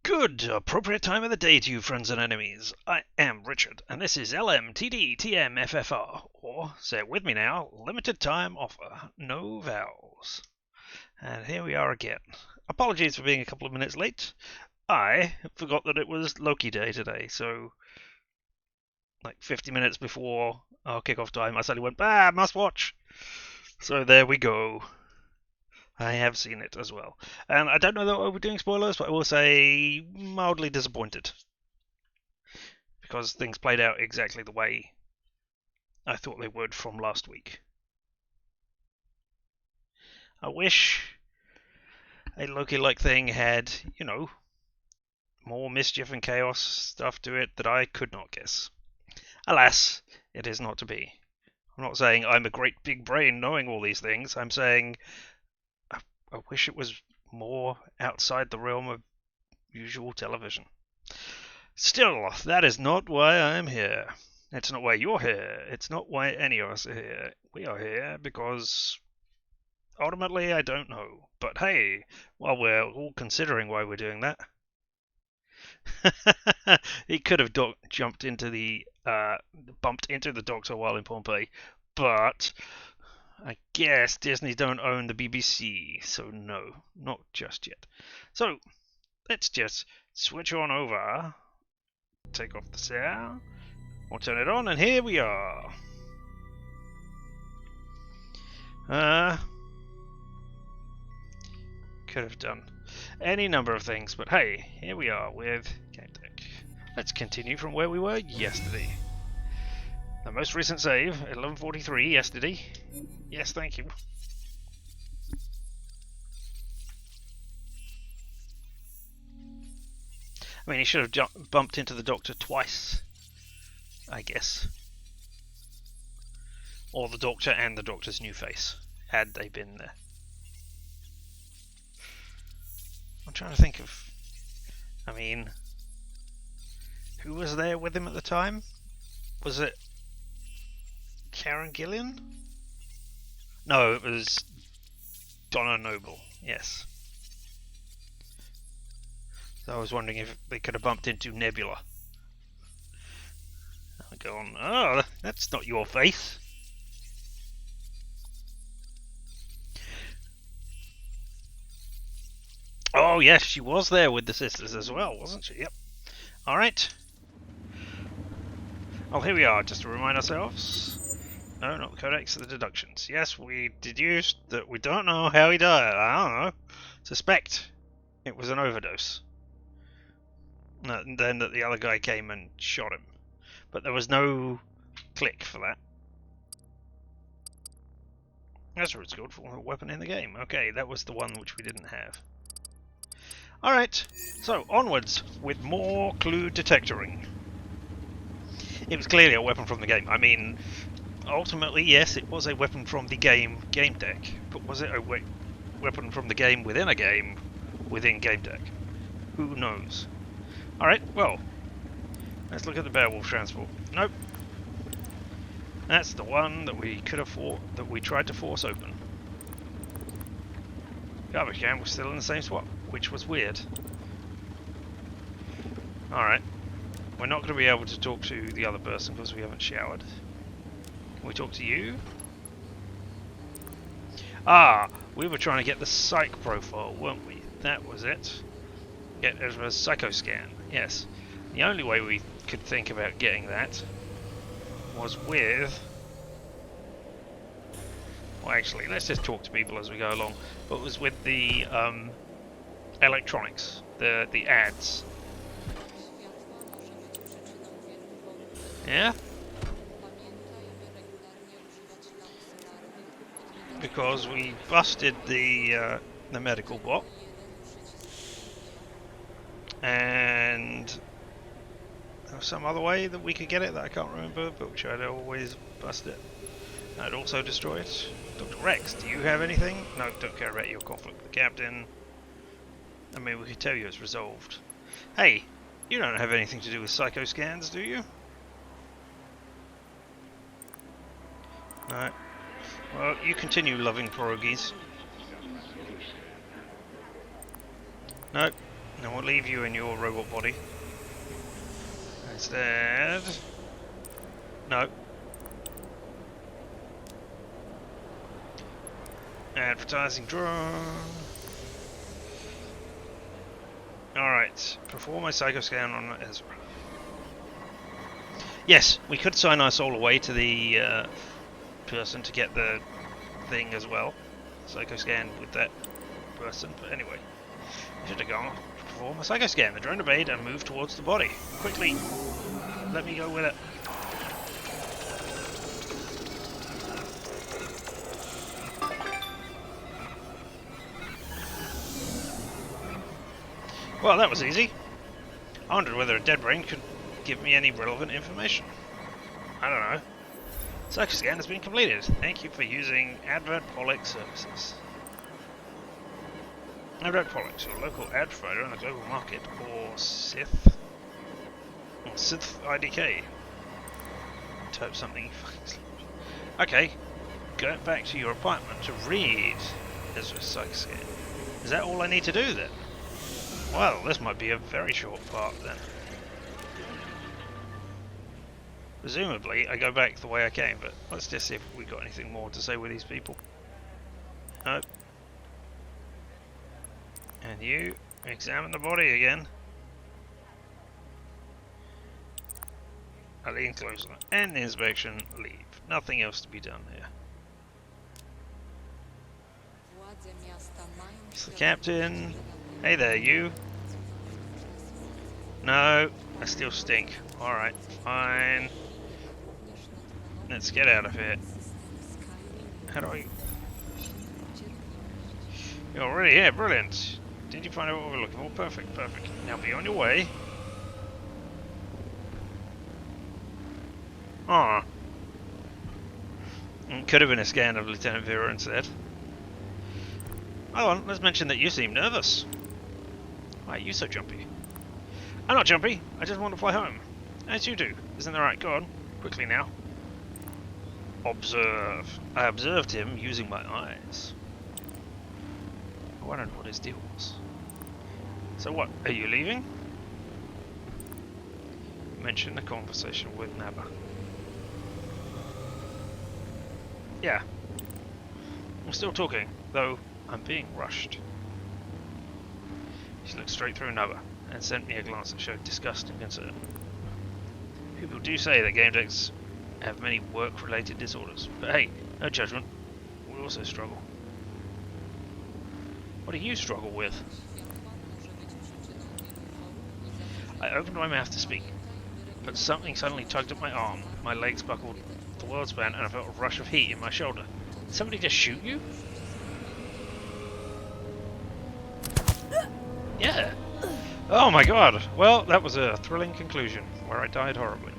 Good appropriate time of the day to you, friends and enemies. I am Richard, and this is LMTDTMFFR, or, say it with me now, limited time offer, no vowels. And here we are again. Apologies for being a couple of minutes late. I forgot that it was Loki Day today, so like 50 minutes before our kickoff time, I suddenly went, must watch. So there we go. I have seen it as well. And I don't know that we're doing spoilers, but I will say mildly disappointed. Because things played out exactly the way I thought they would from last week. I wish a Loki-like thing had, you know, more mischief and chaos stuff to it that I could not guess. Alas, it is not to be. I'm not saying I'm a great big brain knowing all these things. I'm saying I wish it was more outside the realm of usual television. Still, that is not why I'm here. It's not why you're here. It's not why any of us are here. We are here because ultimately I don't know. But hey, while we're all considering why we're doing that, he could have bumped into the Doctor while in Pompeii, but I guess Disney don't own the BBC, so no, not just yet. So let's just switch on over, take off the sound, or turn it on, and here we are. Could have done any number of things, but hey, here we are with GameDec. Let's continue from where we were yesterday. The most recent save, 11:43 yesterday. Yes, thank you. I mean, he should have bumped into the Doctor twice, I guess. Or the Doctor and the Doctor's new face, had they been there. I'm trying to think of... I mean... who was there with him at the time? Was it... Karen Gillian? No, it was... Donna Noble, yes. So I was wondering if they could have bumped into Nebula. I go on, oh, that's not your face. Oh yes, she was there with the sisters as well, wasn't she? Yep. Alright. Oh, here we are, just to remind ourselves. No, not the codex, the deductions. Yes, we deduced that we don't know how he died. I don't know. Suspect it was an overdose. And then that the other guy came and shot him. But there was no click for that. That's what it's called, for a weapon in the game. Okay, that was the one which we didn't have. Alright, so onwards with more clue detectoring. It was clearly a weapon from the game. I mean, ultimately, yes, it was a weapon from the game GameDec, but was it a weapon from the game within a game within GameDec? Who knows? Alright, well, let's look at the Beowulf transport. Nope. That's the one that we could have that we tried to force open. Garbage can was still in the same spot, which was weird. Alright. We're not going to be able to talk to the other person because we haven't showered. Can we talk to you? Ah, we were trying to get the psych profile, weren't we? That was it. Get a psychoscan, yes. The only way we could think about getting that was with... Well, actually, let's just talk to people as we go along. But it was with the electronics, the ads. Yeah? Because we busted the medical bot. And there was some other way that we could get it that I can't remember, but which I'd always bust it. I'd also destroy it. Dr. Rex, do you have anything? No, don't care about your conflict with the captain. I mean, we could tell you it's resolved. Hey, you don't have anything to do with psychoscans, do you? No. Well, you continue loving pierogies. No, And we'll leave you in your robot body. Instead... No. Advertising drone. Alright. Perform a psychoscan on Ezra. Yes, we could sign our soul away to the person to get the thing as well. Psychoscan with that person. But anyway. I should have gone. Perform a psychoscan. The drone obeyed and moved towards the body. Quickly. Let me go with it. Well, that was easy. I wondered whether a dead brain could give me any relevant information. I don't know. Psychoscan has been completed. Thank you for using AdvertPolic services. AdvertPolic, your local ad provider in the global market, or Sith IDK. Type something. Okay, go back to your apartment to read Ezra's Psychoscan. Is that all I need to do then? Well, this might be a very short part then. Presumably, I go back the way I came, but let's just see if we got anything more to say with these people. Nope. And you examine the body again. I lean closer. End the inspection, leave. Nothing else to be done here. It's the captain. Hey there, you. No, I still stink. Alright, fine. Let's get out of here. How do I... You're already here, brilliant. Did you find out what we're looking for? Perfect, perfect. Now be on your way. Ah. Could have been a scan of Lieutenant Vera instead. Hold on, let's mention that you seem nervous. Why are you so jumpy? I'm not jumpy, I just want to fly home. As you do, isn't that right? Go on, quickly now. Observe. I observed him using my eyes. I wondered what his deal was. So what, are you leaving? Mention the conversation with Naba. Yeah. I'm still talking, though I'm being rushed. She looked straight through Naba and sent me a glance that showed disgust and concern. People do say that game decks have many work-related disorders, but hey, no judgment. We also struggle. What do you struggle with? I opened my mouth to speak, but something suddenly tugged at my arm. My legs buckled the world span and I felt a rush of heat in my shoulder. Did somebody just shoot you? Yeah. Oh my god. Well, that was a thrilling conclusion, where I died horribly.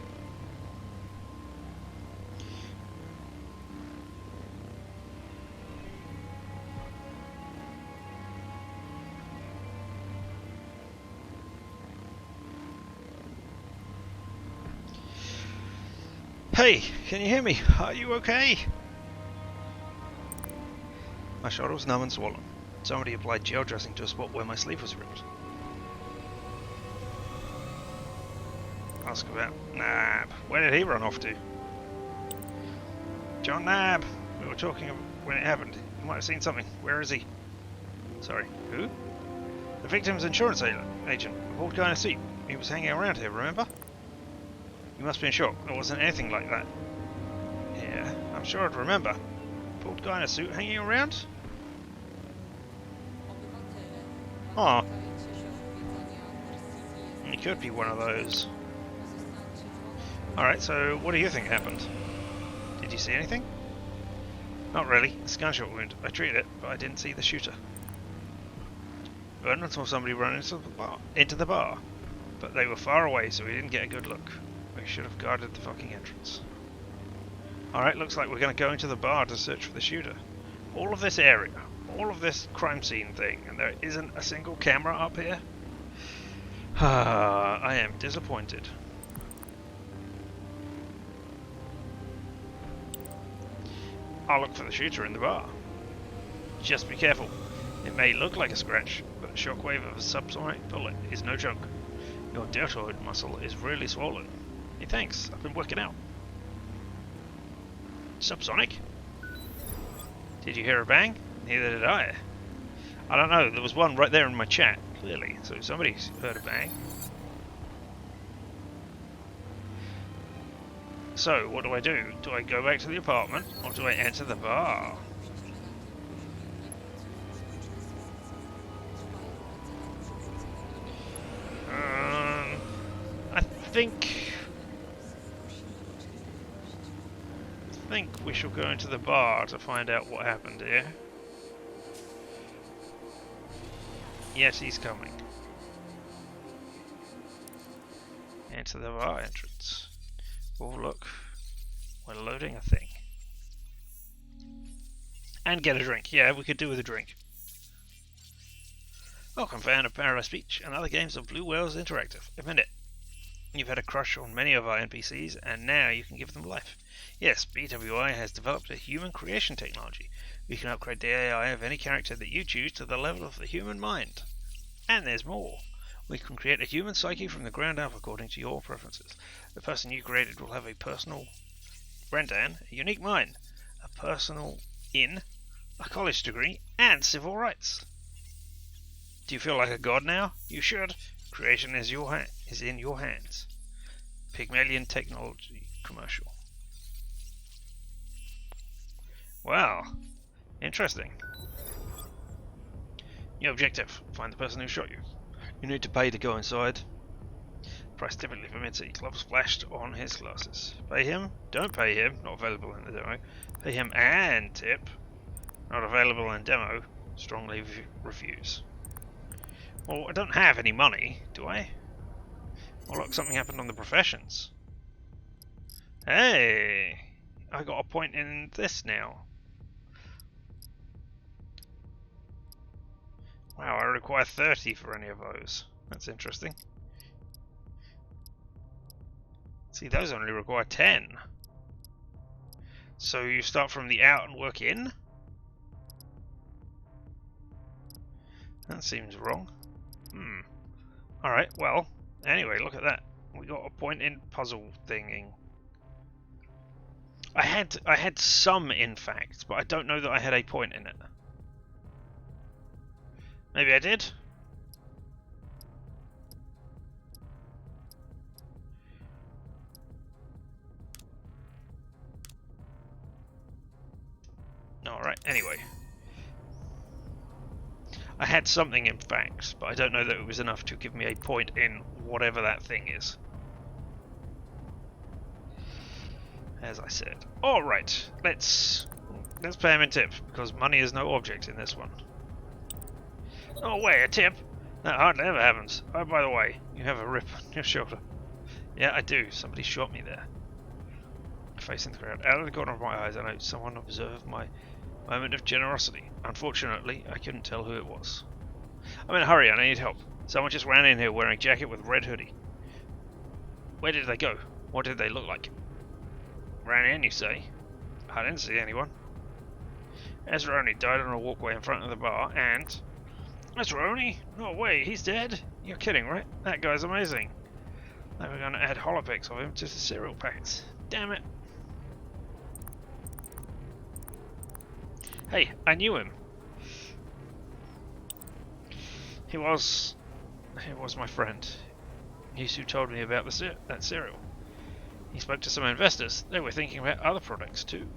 Hey, can you hear me? Are you okay? My shoulder was numb and swollen. Somebody applied gel dressing to a spot where my sleeve was ripped. Ask about Nab. Where did he run off to? John Nab. We were talking when it happened. You might have seen something. Where is he? Sorry. Who? The victim's insurance agent. A bald guy in a suit. He was hanging around here, remember? You must be in shock. There wasn't anything like that. Yeah, I'm sure I'd remember. Bald guy in a suit hanging around? Oh. He could be one of those. Alright, so what do you think happened? Did you see anything? Not really. It's a gunshot wound. I treated it, but I didn't see the shooter. Vernon saw somebody run into the bar, but they were far away, so we didn't get a good look. We should have guarded the fucking entrance. Alright, looks like we're going to go into the bar to search for the shooter. All of this area, all of this crime scene thing, and there isn't a single camera up here? I am disappointed. I'll look for the shooter in the bar. Just be careful. It may look like a scratch, but The shockwave of a subsonic bullet is no joke. Your deltoid muscle is really swollen. Hey, thanks. I've been working out. Subsonic? Did you hear a bang? Neither did I. I don't know. There was one right there in my chat, clearly. So somebody's heard a bang. So, what do I do? Do I go back to the apartment, or do I enter the bar? I think we shall go into the bar to find out what happened here. Yes, he's coming. Enter the bar entrance. Oh look, we're loading a thing. And get a drink. Yeah, we could do with a drink. Welcome, fan of Paradise Beach and other games of Blue Whales Interactive. Admit it. You've had a crush on many of our NPCs, and now you can give them life. Yes, BWI has developed a human creation technology. We can upgrade the AI of any character that you choose to the level of the human mind. And there's more. We can create a human psyche from the ground up according to your preferences. The person you created will have a personal Brendan, a unique mind, a personal inn, a college degree, and civil rights. Do you feel like a god now? You should. Creation is in your hands. Pygmalion Technology commercial. Wow, interesting. Your objective: find the person who shot you. You need to pay to go inside. Price typically for mid-city clubs flashed on his glasses. Pay him? Don't pay him. Not available in the demo. Pay him and tip. Not available in demo. Strongly refuse. Well, I don't have any money, do I? Oh look, something happened on the professions. Hey! I got a point in this now. Wow, I require 30 for any of those. That's interesting. See, those only require 10. So you start from the out and work in? That seems wrong. Alright, well, anyway, look at that. We got a point in puzzle thinging. I had some in fact, but I don't know that I had a point in it. Maybe I did? Alright, anyway. I had something in fact, but I don't know that it was enough to give me a point in whatever that thing is. As I said. Alright, let's pay him a tip, because money is no object in this one. No way, a tip? That hardly ever happens. Oh, by the way, you have a rip on your shoulder. Yeah, I do. Somebody shot me there. Facing the crowd. Out of the corner of my eyes, I know someone observed my moment of generosity. Unfortunately, I couldn't tell who it was. I'm in a hurry, and I need help. Someone just ran in here wearing a jacket with a red hoodie. Where did they go? What did they look like? Ran in, you say? I didn't see anyone. Ezra only died on a walkway in front of the bar, and... Ezra-Oni? No way, he's dead? You're kidding, right? That guy's amazing. They were going to add holopics of him to the cereal packets. Damn it. Hey, I knew him. He was my friend. He's who told me about that cereal. He spoke to some investors. They were thinking about other products too.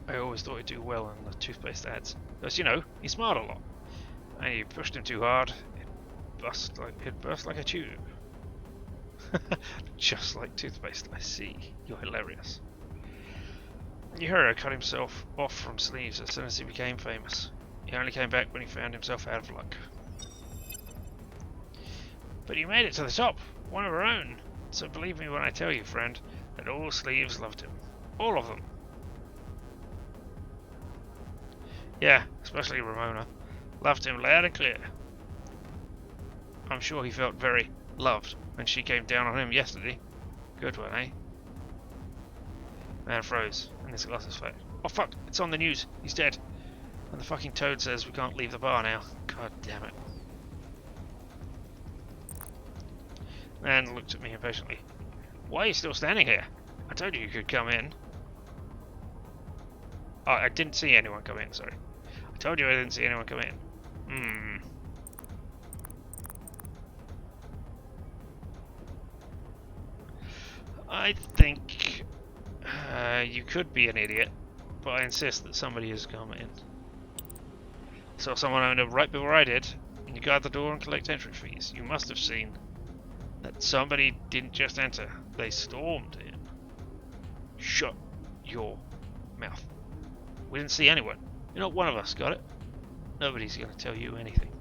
I always thought he'd do well in the toothpaste ads. Because, you know, he smiled a lot. And you pushed him too hard, it'd burst like a tube. Just like toothpaste, I see. You're hilarious. Your hero cut himself off from sleeves as soon as he became famous. He only came back when he found himself out of luck. But you made it to the top, one of our own. So believe me when I tell you, friend, that all sleeves loved him. All of them. Yeah, especially Ramona. Loved him loud and clear. I'm sure he felt very loved when she came down on him yesterday. Good one, eh? Man froze, and his glasses fell. Oh fuck, it's on the news. He's dead. And the fucking toad says we can't leave the bar now. God damn it. And looked at me impatiently. Why are you still standing here? I told you you could come in. Oh, I didn't see anyone come in, sorry. I told you I didn't see anyone come in. I think you could be an idiot, but I insist that somebody has come in. Saw someone enter right before I did, and you guard the door and collect entry fees. You must have seen that somebody didn't just enter, they stormed in. Shut your mouth. We didn't see anyone. You're not one of us, got it? Nobody's going to tell you anything.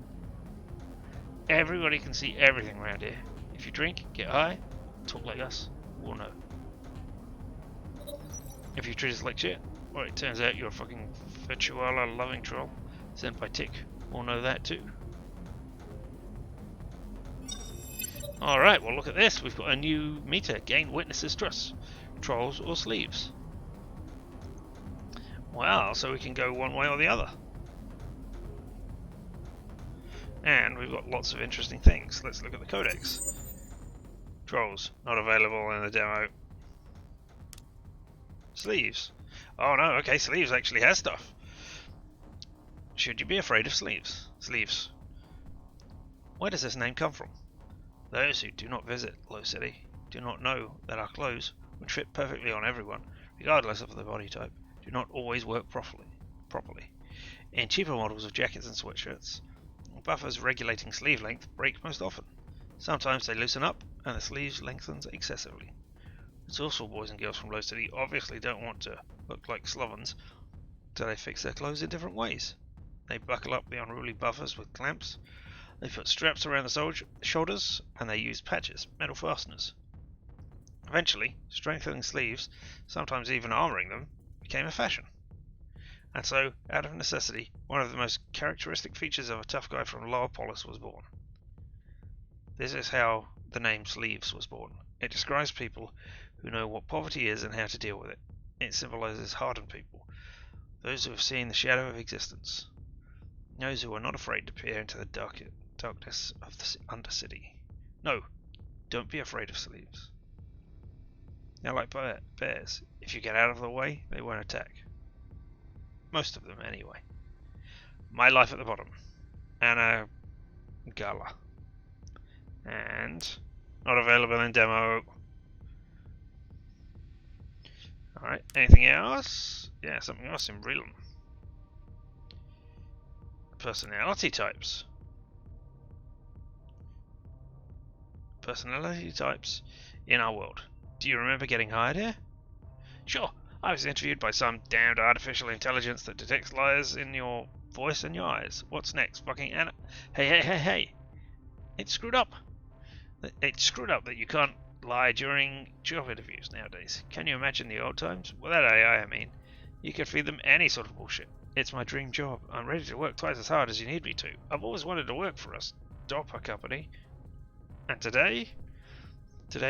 Everybody can see everything around here. If you drink, get high, talk like us, we'll know. If you treat us like shit, well, it turns out you're a fucking virtuala loving troll sent by Tick. We'll know that too. Alright, well look at this. We've got a new meter. Gain witnesses' trust. Trolls or sleeves. Wow, so we can go one way or the other. And we've got lots of interesting things. Let's look at the codex. Trolls, not available in the demo. Sleeves. Oh no, okay, sleeves actually has stuff. Should you be afraid of sleeves? Sleeves. Where does this name come from? Those who do not visit Low City do not know that our clothes, which fit perfectly on everyone, regardless of their body type, do not always work properly. In cheaper models of jackets and sweatshirts, buffers regulating sleeve length break most often. Sometimes they loosen up and the sleeves lengthens excessively. Resourceful boys and girls from Low City obviously don't want to look like slovens, so they fix their clothes in different ways. They buckle up the unruly buffers with clamps, they put straps around the shoulders, and they use patches, metal fasteners. Eventually, strengthening sleeves, sometimes even armouring them, became a fashion. And so, out of necessity, one of the most characteristic features of a tough guy from Lower Polis was born. This is how the name Sleeves was born. It describes people who know what poverty is and how to deal with it. It symbolises hardened people, those who have seen the shadow of existence, those who are not afraid to peer into the darkness of the Undercity. No, don't be afraid of sleeves. They're like bears. If you get out of the way, they won't attack. Most of them, anyway. My life at the bottom. Anna Gala. And not available in demo. Alright, anything else? Yeah, something else in Realm. Personality types. Personality types in our world. Do you remember getting hired here? Sure, I was interviewed by some damned artificial intelligence that detects lies in your voice and your eyes. What's next? Fucking Anna. Hey. It's screwed up. It's screwed up that you can't lie during job interviews nowadays. Can you imagine the old times? Without AI, I mean. You could feed them any sort of bullshit. It's my dream job. I'm ready to work twice as hard as you need me to. I've always wanted to work for a stopper company. And today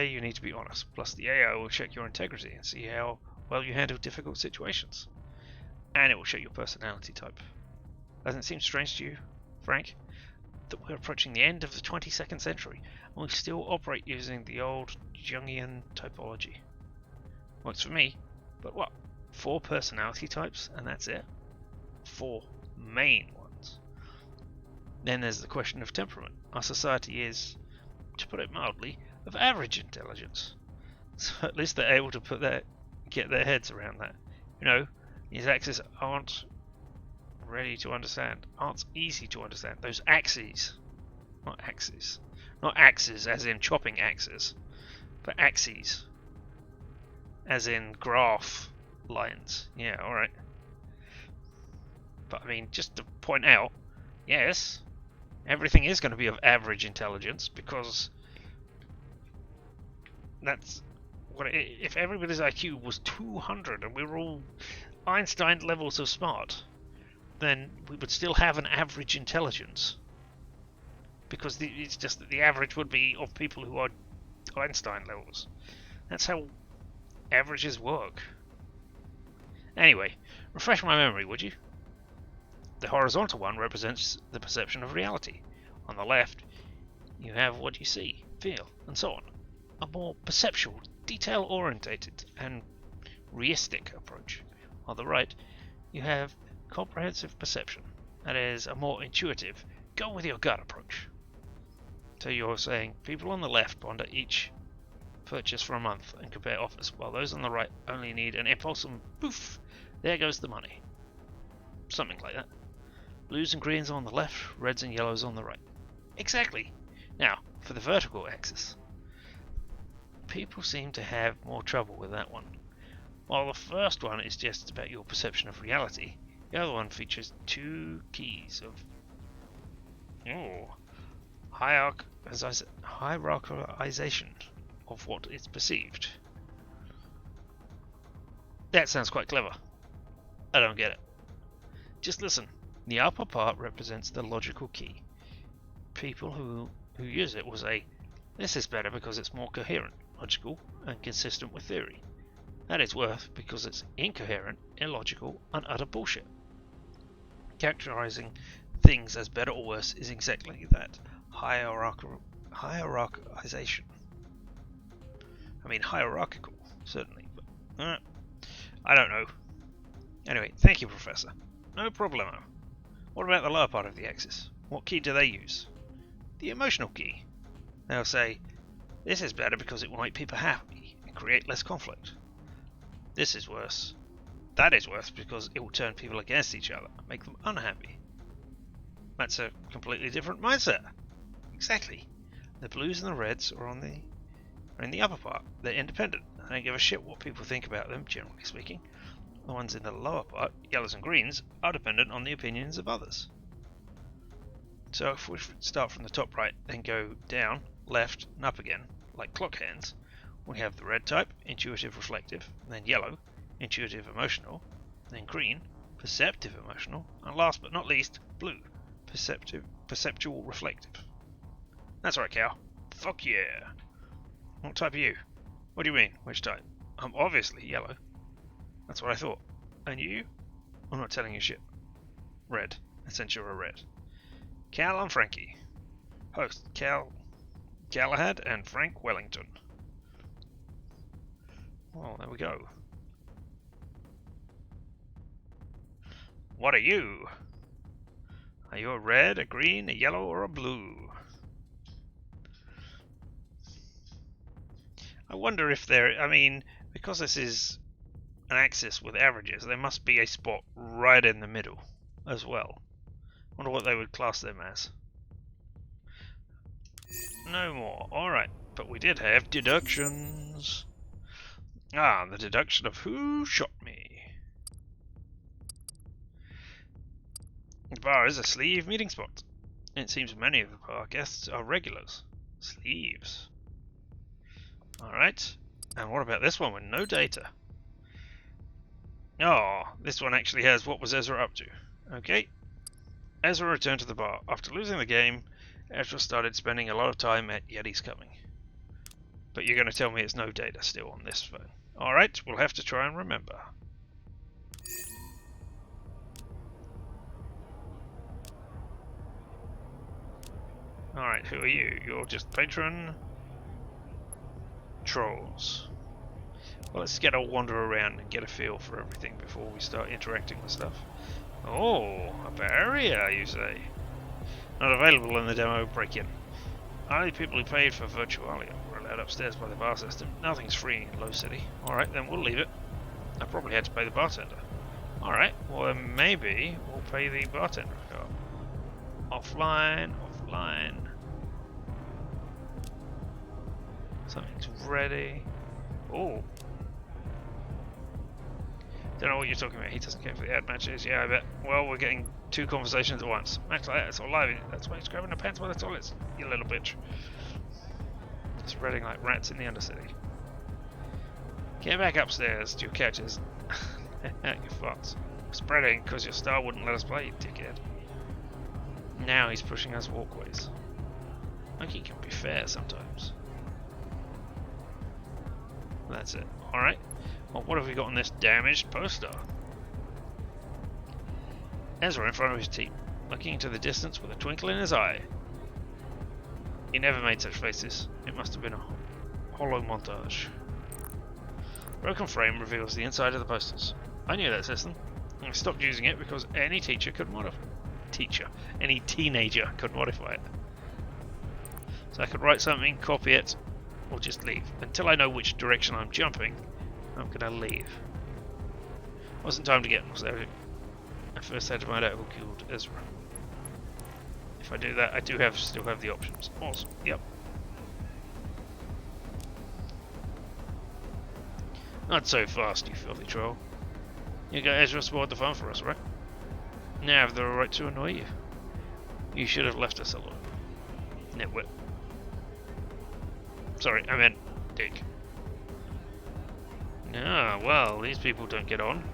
you need to be honest. Plus the AI will check your integrity and see how well you handle difficult situations. And it will show your personality type. Doesn't it seem strange to you, Frank, that we're approaching the end of the 22nd century and we still operate using the old Jungian typology? Works for me, but what? 4 personality types and that's it? 4 main ones. Then there's the question of temperament. Our society is, to put it mildly, of average intelligence. So at least they're able to get their heads around that. You know, these axes aren't ready to understand, aren't easy to understand. Those axes, not axes. Not axes as in chopping axes, but axes as in graph lines. Yeah, alright. But I mean, just to point out, yes, everything is going to be of average intelligence because that's what if everybody's IQ was 200 and we were all Einstein levels of smart, then we would still have an average intelligence because it's just that the average would be of people who are Einstein levels. That's how averages work. Anyway, refresh my memory, would you? The horizontal one represents the perception of reality. On the left, you have what you see, feel, and so on. A more perceptual, detail-orientated, and reistic approach. On the right, you have comprehensive perception. That is, a more intuitive, go with your gut approach. So you're saying people on the left ponder each purchase for a month and compare offers, while those on the right only need an impulse and poof, there goes the money. Something like that. Blues and greens on the left, reds and yellows on the right. Exactly. Now, for the vertical axis. People seem to have more trouble with that one. While the first one is just about your perception of reality, the other one features two keys of hierarchization of what is perceived. That sounds quite clever. I don't get it. Just listen. The upper part represents the logical key. People who use it will say, this is better because it's more coherent, logical, and consistent with theory. That is worse because it's incoherent, illogical, and utter bullshit. Characterizing things as better or worse is exactly that. Hierarchization. I mean hierarchical, certainly, but I don't know. Anyway, thank you, Professor. No problemo. What about the lower part of the axis? What key do they use? The emotional key. They'll say, this is better because it will make people happy and create less conflict. This is worse. That is worse because it will turn people against each other and make them unhappy. That's a completely different mindset. Exactly. The blues and the reds are in the upper part. They're independent. They don't give a shit what people think about them, generally speaking. The ones in the lower part, yellows and greens, are dependent on the opinions of others. So if we start from the top right, then go down, left, and up again, like clock hands, we have the red type, intuitive reflective, then yellow, intuitive emotional, then green, perceptive emotional, and last but not least, blue, perceptual reflective. That's right, Cal. Fuck yeah. What type are you? What do you mean, which type? I'm obviously yellow. That's what I thought. And you? I'm not telling you shit. Red. Since you're a red. Cal and Frankie. Host Cal Galahad and Frank Wellington. Well, there we go. What are you? Are you a red, a green, a yellow, or a blue? I wonder if because this is an axis with averages, there must be a spot right in the middle as well. I wonder what they would class them as. No more. Alright, but we did have deductions. The deduction of who shot me. The bar is a sleeve meeting spot. It seems many of the bar guests are regulars. Sleeves. Alright, and what about this one with no data? Oh, this one actually has what was Ezra up to. Okay. Ezra returned to the bar. After losing the game, Ezra started spending a lot of time at Yeti's Coming. But you're going to tell me it's no data still on this phone. Alright, we'll have to try and remember. Alright, who are you? You're just patron trolls. Well, let's get a wander around and get a feel for everything before we start interacting with stuff. Oh, a barrier, you say? Not available in the demo break-in. Only people who paid for Virtualia were allowed upstairs by the bar system. Nothing's free in Low City. Alright, then we'll leave it. I probably had to pay the bartender. Alright, well then maybe we'll pay the bartender card. Offline. Something's ready. Oh. Don't know what you're talking about. He doesn't care for the ad matches. Yeah, I bet. Well, we're getting two conversations at once. Match like that, it's all live. That's why he's grabbing the pants by the toilets. You little bitch. Spreading like rats in the Undercity. Get back upstairs to your couches. Your farts. Spreading because your star wouldn't let us play, you dickhead. Now he's pushing us walkways. Like he can be fair sometimes. That's it. Alright. Well, what have we got on this damaged poster? Ezra in front of his team, looking into the distance with a twinkle in his eye. He never made such faces. It must have been a hollow montage. Broken frame reveals the inside of the posters. I knew that system. I stopped using it because any teacher could modify any teenager could modify it. So I could write something, copy it, or just leave. Until I know which direction I'm jumping, I'm gonna leave. Wasn't time to get so I first had to find out who killed Ezra. If I do that, I do still have the options. Awesome. Yep. Not so fast, you filthy troll. You got Ezra spoiled the fun for us, right? Now I have the right to annoy you. You should have left us alone. Nitwit. Sorry, I meant dick. Ah, well, these people don't get on.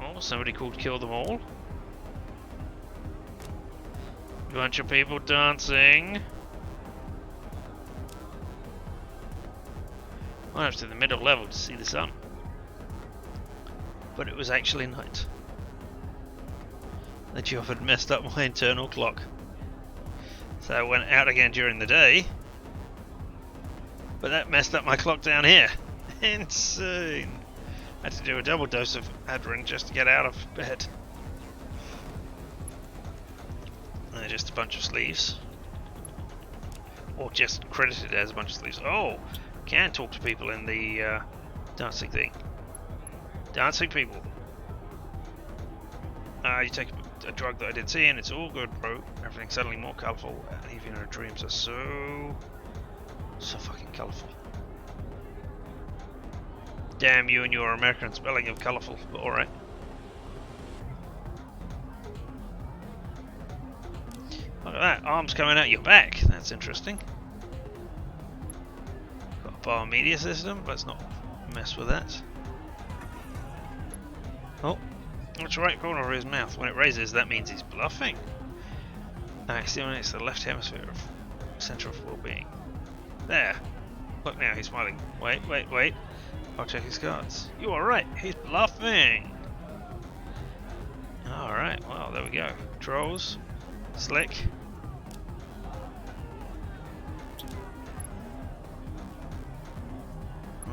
Oh, somebody called Kill Them All. Bunch of people dancing. Went up to the middle level to see the sun. But it was actually night. The job had messed up my internal clock. So I went out again during the day. But that messed up my clock down here. Insane. I had to do a double dose of Adrin just to get out of bed. And they're just a bunch of sleeves. Or just credited as a bunch of sleeves. Oh! Can talk to people in the dancing thing. Dancing people. You take a drug that I didn't see and it's all good, bro. Everything's suddenly more colourful, and even our dreams are so fucking colourful. Damn you and your American spelling of colourful, but alright. Look at that, arms coming out your back. That's interesting. Got a bar media system, let's not mess with that. Oh, that's the right corner of his mouth. When it raises, that means he's bluffing. It stimulates the left hemisphere of centre of well-being. There. Look now, he's smiling. Wait. I'll check his cards. You are right, he's bluffing. Alright, well, there we go. Trolls. Slick.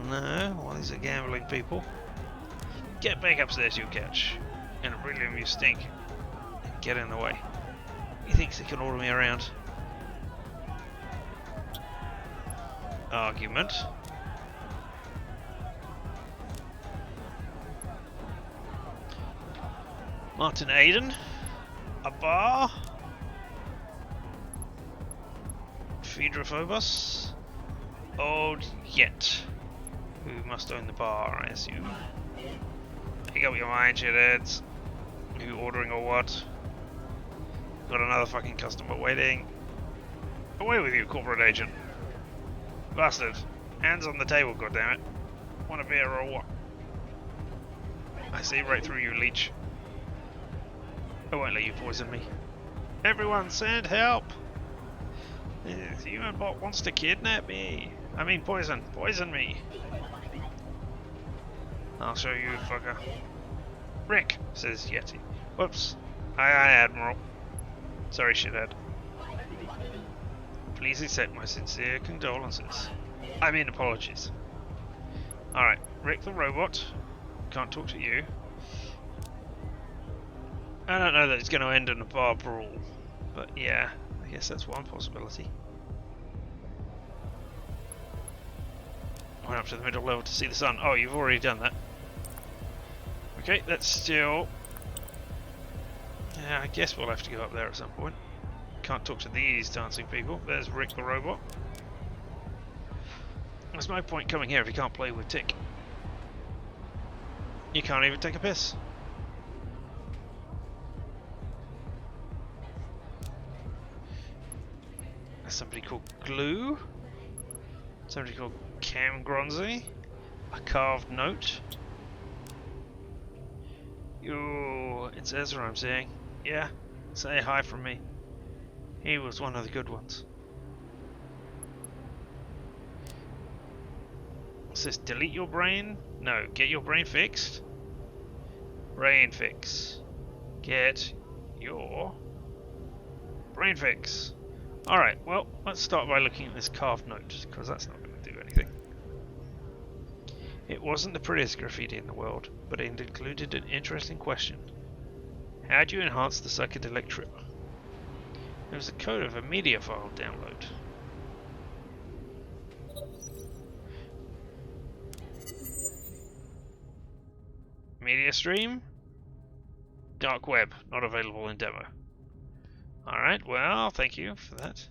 No, well, these are gambling people. Get back upstairs, you catch. And really you stink. Get in the way. He thinks he can order me around. Argument. Martin Aiden. A bar. Phaedrophobos. Old Yet. Who must own the bar, I assume. Pick up your mind, shitheads. Who ordering or what? Got another fucking customer waiting. Away with you, corporate agent. Bastard. Hands on the table, goddammit. Want a beer or what? I see right through you, leech. I won't let you poison me. Everyone send help! The human bot wants to kidnap me. I mean poison. Poison me. I'll show you, fucker. Rick, says Yeti. Whoops. Aye, Admiral. Sorry, shithead. Please accept my sincere condolences. I mean apologies. Alright, Rick the robot. Can't talk to you. I don't know that it's going to end in a bar brawl. But yeah, I guess that's one possibility. Went up to the middle level to see the sun. Oh, you've already done that. Okay, that's still... Yeah, I guess we'll have to go up there at some point. Can't talk to these dancing people. There's Rick the robot. There's no point coming here if you can't play with Tick. You can't even take a piss. There's somebody called Glue. Somebody called Cam Gronzi. A carved note. Yo, it's Ezra I'm seeing. Yeah, say hi from me. He was one of the good ones. What's this? Delete your brain? No, get your brain fixed? Brain fix. Get your brain fix. Alright, well, let's start by looking at this carved note, because that's not going to do anything. It wasn't the prettiest graffiti in the world, but it included an interesting question. How do you enhance the psychedelic trip? There was a code of a media file download. Media stream? Dark web, not available in demo. Alright, well, thank you for that.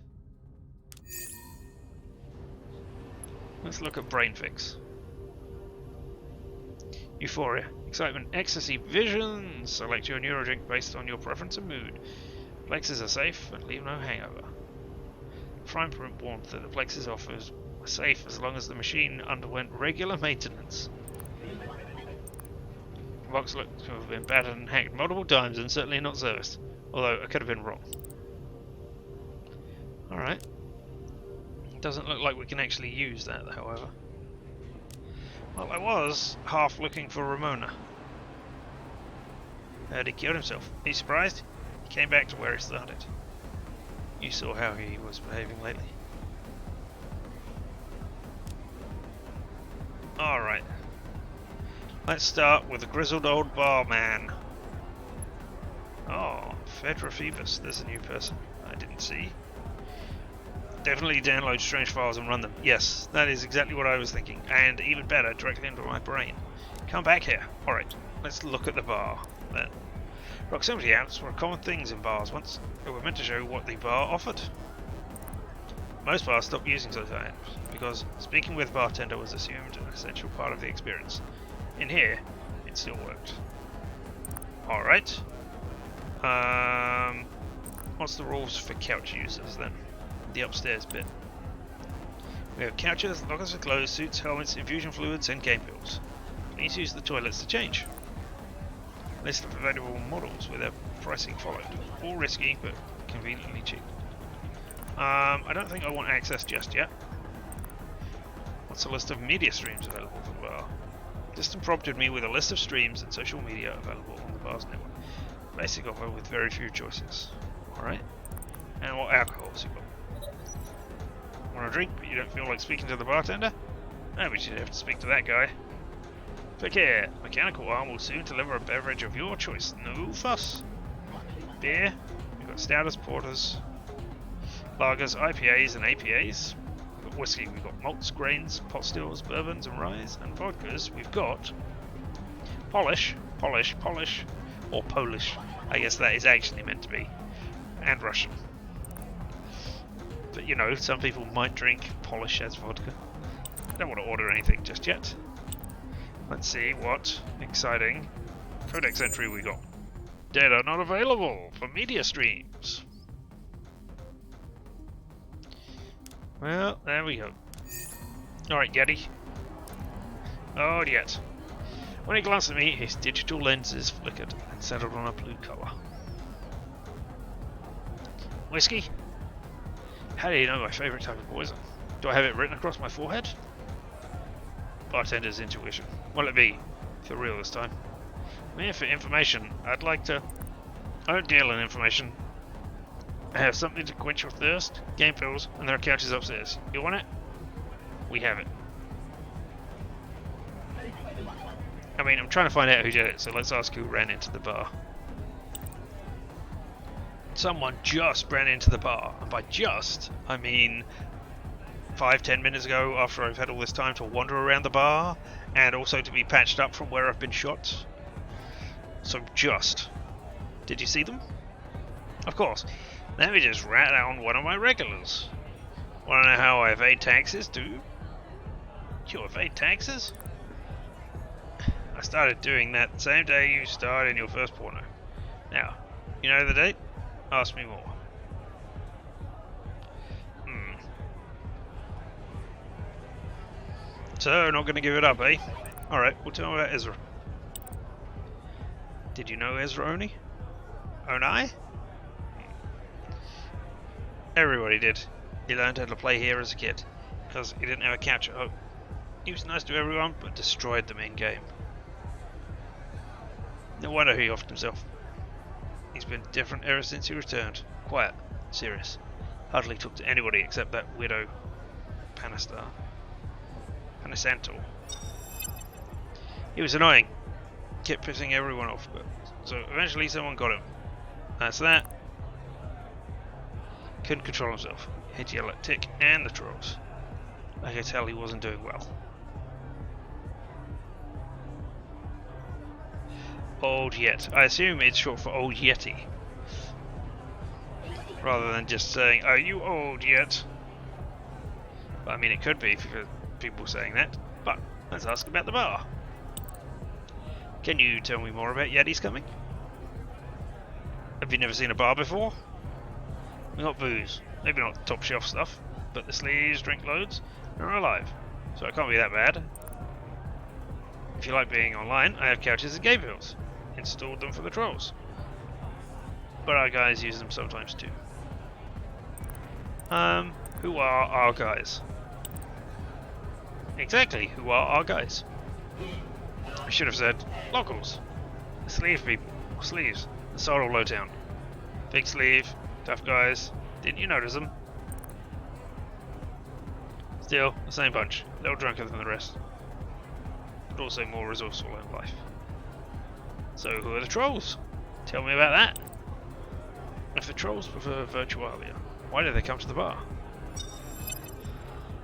Let's look at brain fix. Euphoria, excitement, ecstasy, visions. Select your neurodrink based on your preference and mood. Plexes are safe and leave no hangover. Fine print warmth that the Plexes offers are safe as long as the machine underwent regular maintenance. The box looks to have been battered and hacked multiple times and certainly not serviced, although I could have been wrong. Alright. Doesn't look like we can actually use that, however. Well, I was half looking for Ramona. Heard he killed himself. Are you surprised? He came back to where he started. You saw how he was behaving lately. Alright. Let's start with the grizzled old barman. Oh, Fedra Phoebus. There's a new person I didn't see. Definitely download strange files and run them. Yes, that is exactly what I was thinking. And even better, directly into my brain. Come back here. Alright, let's look at the bar then. Proximity apps were common things in bars once. They were meant to show what the bar offered. Most bars stopped using such apps because speaking with bartender was assumed an essential part of the experience. In here, it still worked. Alright. What's the rules for couch users then? The upstairs bit. We have couches, lockers for clothes, suits, helmets, infusion fluids, and game pills. Please use the toilets to change. List of available models with their pricing followed. All risky, but conveniently cheap. I don't think I want access just yet. What's a list of media streams available for the bar? System prompted me with a list of streams and social media available on the bar's network. Basic offer with very few choices. Alright. And what alcohols you got? Want a drink, but you don't feel like speaking to the bartender? Oh, we should have to speak to that guy. Click here. Mechanical arm will soon deliver a beverage of your choice. No fuss. Beer. We've got stouters, porters, lagers, IPAs, and APAs. We've got whiskey. We've got malts, grains, pot stills, bourbons, and ryes, and vodkas. We've got polish, or Polish. I guess that is actually meant to be, and Russian. But you know, some people might drink polish as vodka. I don't want to order anything just yet. Let's see what exciting codex entry we got. Data not available for media streams. Well, there we go. Alright, Yeti. Oh, yet. When he glanced at me, his digital lenses flickered and settled on a blue colour. Whiskey? How do you know my favourite type of poison? Do I have it written across my forehead? Bartender's intuition. What'll it be? For real this time. I'm here for information. I don't deal in information. I have something to quench your thirst, game pills, and there are couches upstairs. You want it? We have it. I mean, I'm trying to find out who did it, so let's ask who ran into the bar. Someone just ran into the bar, and by just, I mean 5-10 minutes ago, after I've had all this time to wander around the bar, and also to be patched up from where I've been shot. So just. Did you see them? Of course. Let me just rat on one of my regulars. Want to know how I evade taxes, do you? You evade taxes? I started doing that the same day you starred in your first porno. Now, you know the date? Ask me more. So, not going to give it up, eh? Alright, well tell me about Ezra. Did you know Ezra Oni? Onai? Everybody did. He learned how to play here as a kid, because he didn't have a couch at home. He was nice to everyone, but destroyed them in-game. No wonder he offed himself. He's been different ever since he returned. Quiet, serious. Hardly talked to anybody except that widow Panisantor. He was annoying. Kept pissing everyone off, but so eventually someone got him. That's that. Couldn't control himself. He'd yell at Tick and the trolls. I could tell he wasn't doing well. Old Yet. I assume it's short for Old Yeti. Rather than just saying, are you old yet? Well, I mean, it could be for people saying that, but let's ask about the bar. Can you tell me more about Yeti's coming? Have you never seen a bar before? We got booze. Maybe not top shelf stuff, but the sleeves drink loads and are alive, so it can't be that bad. If you like being online, I have couches at Gamevilles. Installed them for the trolls. But our guys use them sometimes too. Who are our guys? Exactly, who are our guys? I should have said locals. The sleeve people. Sleeves. The Sorrel Lowtown. Big sleeve, tough guys. Didn't you notice them? Still, the same bunch. A little drunker than the rest. But also more resourceful in life. So who are the trolls? Tell me about that. If the trolls prefer Virtualia, why do they come to the bar?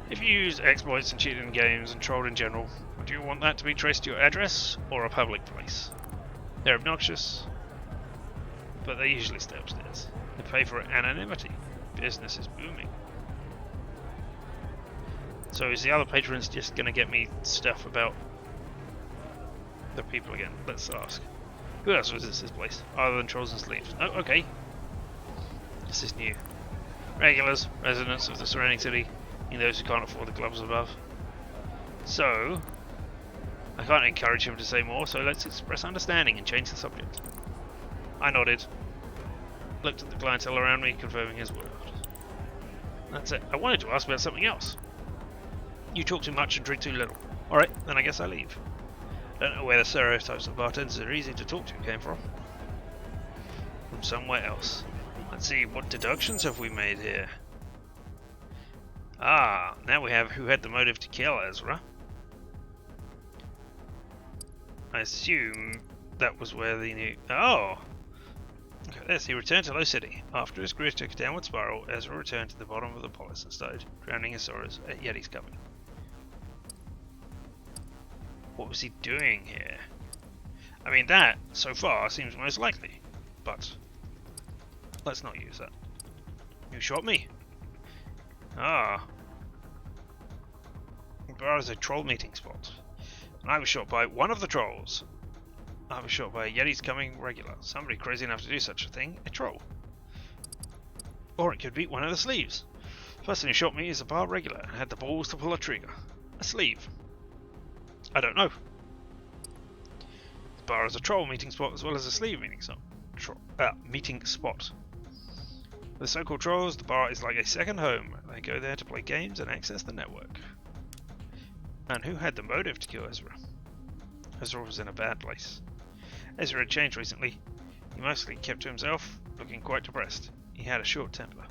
If you use exploits and cheated in games and trolled in general, do you want that to be traced to your address or a public place? They're obnoxious, but they usually stay upstairs. They pay for anonymity. Business is booming. So is the other patrons just going to get me stuff about the people again? Let's ask. Who else visits this place, other than trolls and sleeves? Oh, okay. This is new. Regulars, residents of the surrounding city, and those who can't afford the gloves above. So, I can't encourage him to say more, so let's express understanding and change the subject. I nodded. Looked at the clientele around me, confirming his word. That's it. I wanted to ask about something else. You talk too much and drink too little. Alright, then I guess I leave. Don't know where the stereotypes of bartenders are easy to talk to came from. From somewhere else. Let's see, what deductions have we made here? Ah, now we have who had the motive to kill Ezra. I assume that was where the new... Oh! Okay, yes, he returned to Low City. After his career took a downward spiral, Ezra returned to the bottom of the polis and started drowning his sorrows at Yeti's coming. What was he doing here? I mean, that, so far, seems most likely. But, let's not use that. You shot me? Ah. The bar is a troll meeting spot. And I was shot by one of the trolls. I was shot by a Yeti's coming regular. Somebody crazy enough to do such a thing. A troll. Or it could be one of the sleeves. The person who shot me is a bar regular and had the balls to pull a trigger. A sleeve. I don't know. The bar is a troll meeting spot as well as a sleeve meeting spot. For the so-called trolls, the bar is like a second home. They go there to play games and access the network. And who had the motive to kill Ezra? Ezra was in a bad place. Ezra had changed recently. He mostly kept to himself, looking quite depressed. He had a short temper.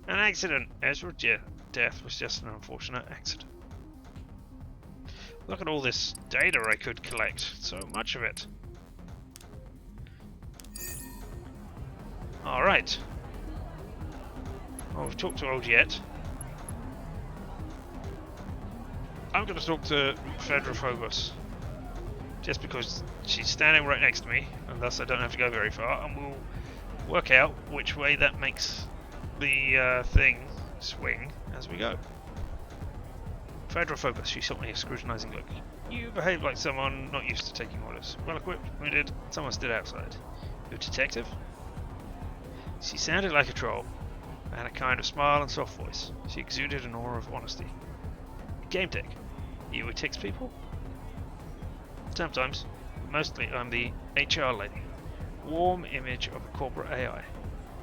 An accident! Ezra's death was just an unfortunate accident. Look at all this data I could collect. So much of it. Alright. Well, we've talked to Old Yet. I'm going to talk to Phobos. Just because she's standing right next to me, and thus I don't have to go very far, and we'll work out which way that makes the thing swing as we go. Phobos, she shot me a scrutinizing look. You behave like someone not used to taking orders. Well equipped, wounded, someone stood outside. You're a detective? She sounded like a troll, and had a kind of smile and soft voice. She exuded an aura of honesty. GameDec. You with Tick's people? Sometimes. Mostly I'm the HR lady. Warm image of a corporate AI.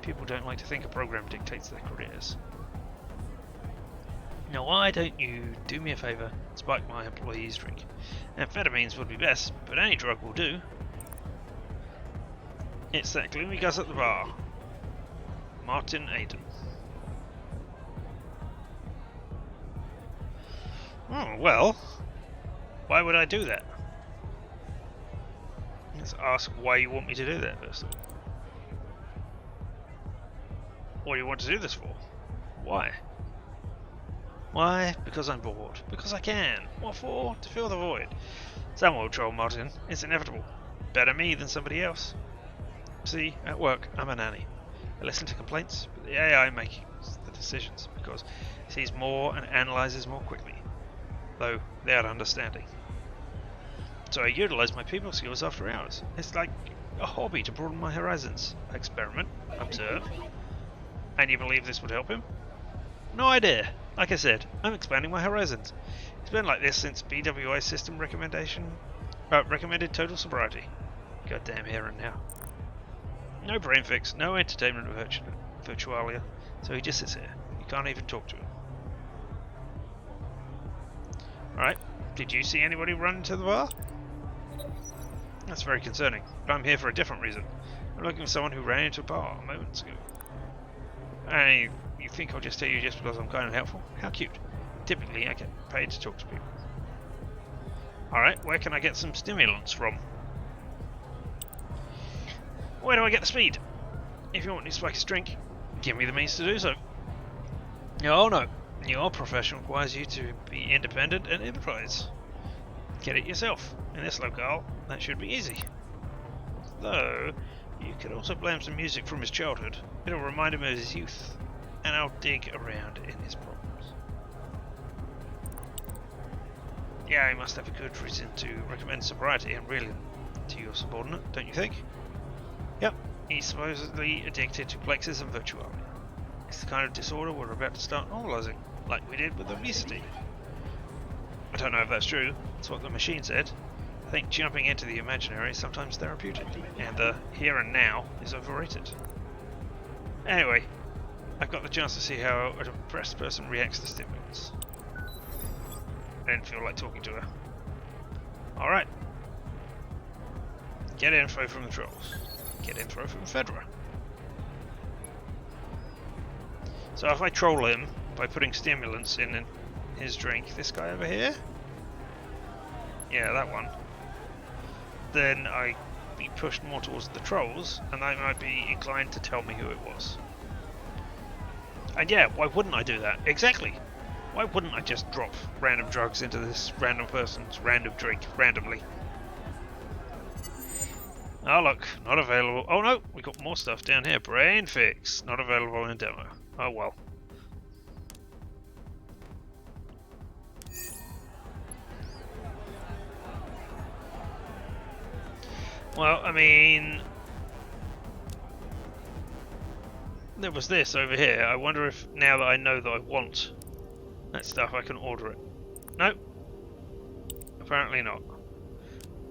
People don't like to think a program dictates their careers. Now why don't you do me a favour and spike my employee's drink? Amphetamines would be best, but any drug will do. It's that gloomy guy at the bar. Martin Aiden. Oh, well, why would I do that? Let's ask why you want me to do that first of all. What do you want to do this for? Why? Why? Because I'm bored. Because I can. What for? To fill the void. Some will troll, Martin. It's inevitable. Better me than somebody else. See, at work, I'm a nanny. I listen to complaints, but the AI makes the decisions because it sees more and analyzes more quickly, though without understanding. So I utilize my people skills after hours. It's like a hobby to broaden my horizons. I experiment, observe. And you believe this would help him? No idea. Like I said, I'm expanding my horizons. It's been like this since BWI system recommended total sobriety. Goddamn heron now. No brain fix, no entertainment virtualia, so he just sits here. You can't even talk to him. Alright, did you see anybody run into the bar? That's very concerning, but I'm here for a different reason. I'm looking for someone who ran into a bar moments ago. And you think I'll just tell you just because I'm kind of helpful? How cute. Typically, I get paid to talk to people. Alright, where can I get some stimulants from? Where do I get the speed? If you want me to spike a drink, give me the means to do so. Oh no, your profession requires you to be independent and improvise. Get it yourself. In this locale, that should be easy. Though, you could also blame some music from his childhood. It'll remind him of his youth, and I'll dig around in his problems. Yeah, he must have a good reason to recommend sobriety and really to your subordinate, don't you think? Yep, he's supposedly addicted to plexus and virtuality. It's the kind of disorder we're about to start normalizing, like we did with obesity. I don't know if that's true, that's what the machine said. I think jumping into the imaginary is sometimes therapeutic, and the here and now is overrated. Anyway, I've got the chance to see how a depressed person reacts to stimulants. I didn't feel like talking to her. Alright. Get info from the trolls. Get info from Fedra. So if I troll him by putting stimulants in his drink, this guy over here? Yeah, that one. Then I'd be pushed more towards the trolls, and they might be inclined to tell me who it was. And yeah, why wouldn't I do that? Exactly! Why wouldn't I just drop random drugs into this random person's random drink randomly? Oh look, not available. Oh no, we got more stuff down here. Brain fix, not available in demo. Oh well. Well, I mean, there was this over here. I wonder if now that I know that I want that stuff, I can order it. Nope. Apparently not.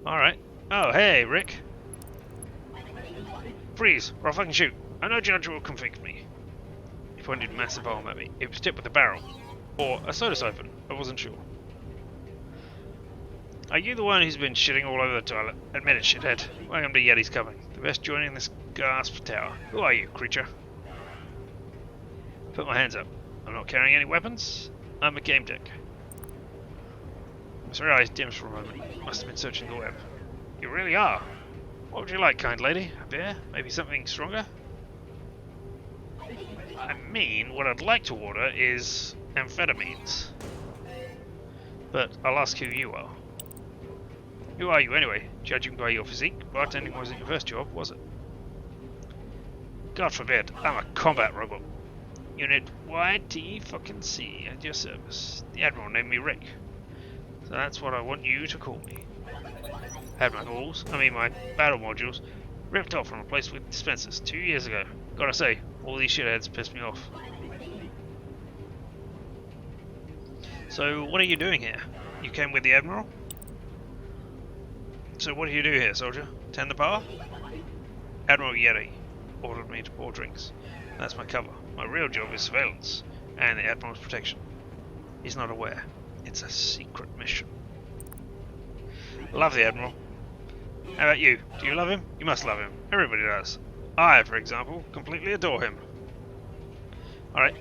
Alright. Oh, hey, Rick. Freeze, or I'll fucking shoot. I know Judge will convict me. He pointed a massive arm at me. It was tipped with a barrel. Or a soda siphon. I wasn't sure. Are you the one who's been shitting all over the toilet? Admit it, shithead. Welcome to Yeti's Coming. The best joining this gasp tower. Who are you, creature? Put my hands up. I'm not carrying any weapons. I'm a GameDec. Sorry, eyes dimmed for a moment. Must have been searching the web. You really are. What would you like, kind lady? A beer? Maybe something stronger? I mean, what I'd like to order is amphetamines. But I'll ask who you are. Who are you anyway? Judging by your physique, bartending wasn't your first job, was it? God forbid, I'm a combat robot. Unit YT-C at your service. The Admiral named me Rick. So that's what I want you to call me. Had my my battle modules, ripped off from a place with dispensers 2 years ago. Gotta say, all these shitheads pissed me off. So, what are you doing here? You came with the Admiral? So what do you do here, soldier? Tend the bar? Admiral Yeti ordered me to pour drinks. That's my cover. My real job is surveillance, and the Admiral's protection. He's not aware. It's a secret mission. Love the Admiral. How about you? Do you love him? You must love him. Everybody does. I, for example, completely adore him. Alright.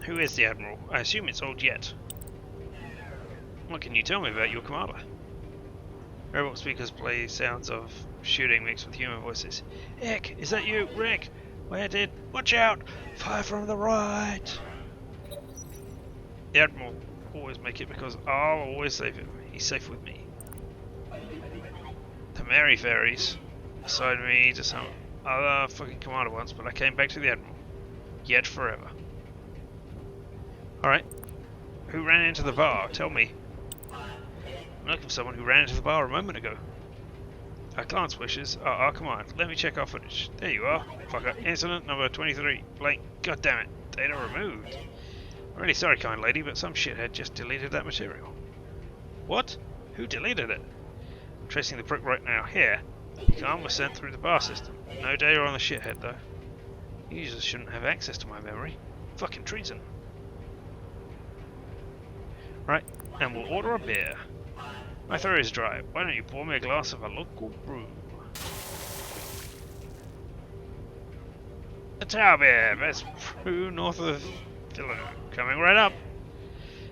Who is the Admiral? I assume it's old Jet. What can you tell me about your commander? Robot speakers play sounds of shooting mixed with human voices. Heck, is that you, Rick? Where did... Watch out! Fire from the right! The Admiral always make it because I'll always save him. He's safe with me. The Mary Fairies assigned me to some other fucking commander once, but I came back to the Admiral. Yet forever. Alright. Who ran into the bar? Tell me. I'm looking for someone who ran into the bar a moment ago. I glance wishes. Oh, come on. Let me check our footage. There you are. Fucker. Incident number 23. Blank. God damn it. Data removed. I'm really sorry, kind lady, but some shithead just deleted that material. What? Who deleted it? I'm tracing the prick right now. Here. The command was sent through the bar system. No data on the shithead, though. Users shouldn't have access to my memory. Fucking treason. Right, and we'll order a beer. My throat is dry. Why don't you pour me a glass of a local brew? A Tower Beer, best brew north of Villano. Coming right up.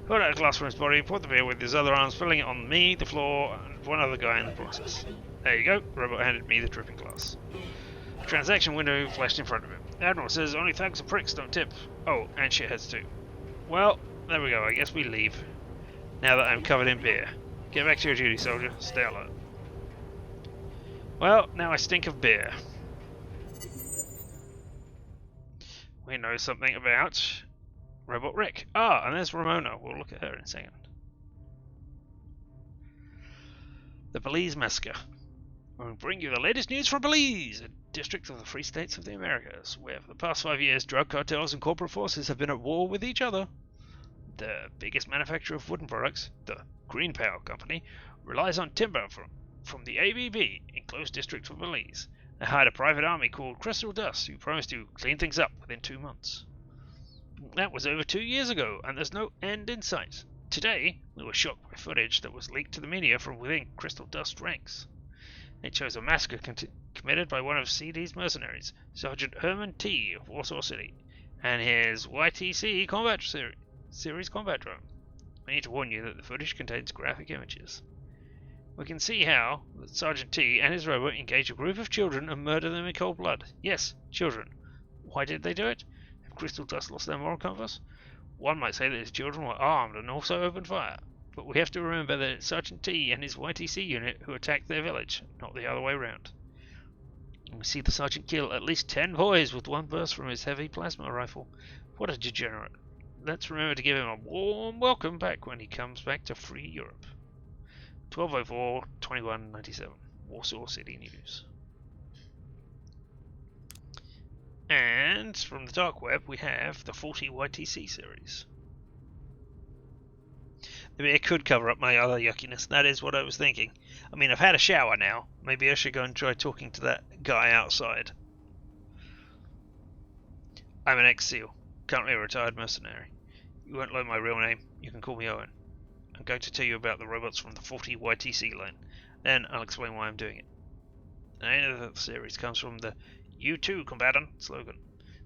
Pulled out a glass from his body, poured the beer with his other arms, filling it on me, the floor, and one other guy in the process. There you go. The robot handed me the dripping glass. The transaction window flashed in front of him. The Admiral says only thugs and pricks don't tip. Oh, and shitheads too. Well, there we go. I guess we leave. Now that I'm covered in beer. Get back to your duty, soldier. Stay alert. Well, now I stink of beer. We know something about Robot Rick. Ah, and there's Ramona. We'll look at her in a second. The Belize Massacre. We'll bring you the latest news from Belize, a district of the Free States of the Americas, where for the past 5 years drug cartels and corporate forces have been at war with each other. The biggest manufacturer of wooden products, the Green Power Company, relies on timber from the ABB, enclosed district of Belize. They hired a private army called Crystal Dust, who promised to clean things up within 2 months. That was over 2 years ago, and there's no end in sight. Today, we were shocked by footage that was leaked to the media from within Crystal Dust ranks. It shows a massacre committed by one of CD's mercenaries, Sergeant Herman T. of Warsaw City, and his YTC combat series combat drone. I need to warn you that the footage contains graphic images. We can see how Sergeant T and his robot engage a group of children and murder them in cold blood. Yes, children. Why did they do it? Have Crystal Dust lost their moral compass? One might say that his children were armed and also opened fire. But we have to remember that it's Sergeant T and his YTC unit who attacked their village, not the other way round. We see the sergeant kill at least 10 boys with one burst from his heavy plasma rifle. What a degenerate. Let's remember to give him a warm welcome back when he comes back to free Europe. 1204-2197, Warsaw City News. And from the dark web we have the 40 YTC series. Maybe it could cover up my other yuckiness. That is what I was thinking. I mean, I've had a shower now. Maybe I should go and try talking to that guy outside. I'm an ex-SEAL, currently a retired mercenary. You won't know my real name. You can call me Owen. I'm going to tell you about the robots from the 40 YTC line. Then I'll explain why I'm doing it. The name of the series comes from the "You Too, Combatant" slogan.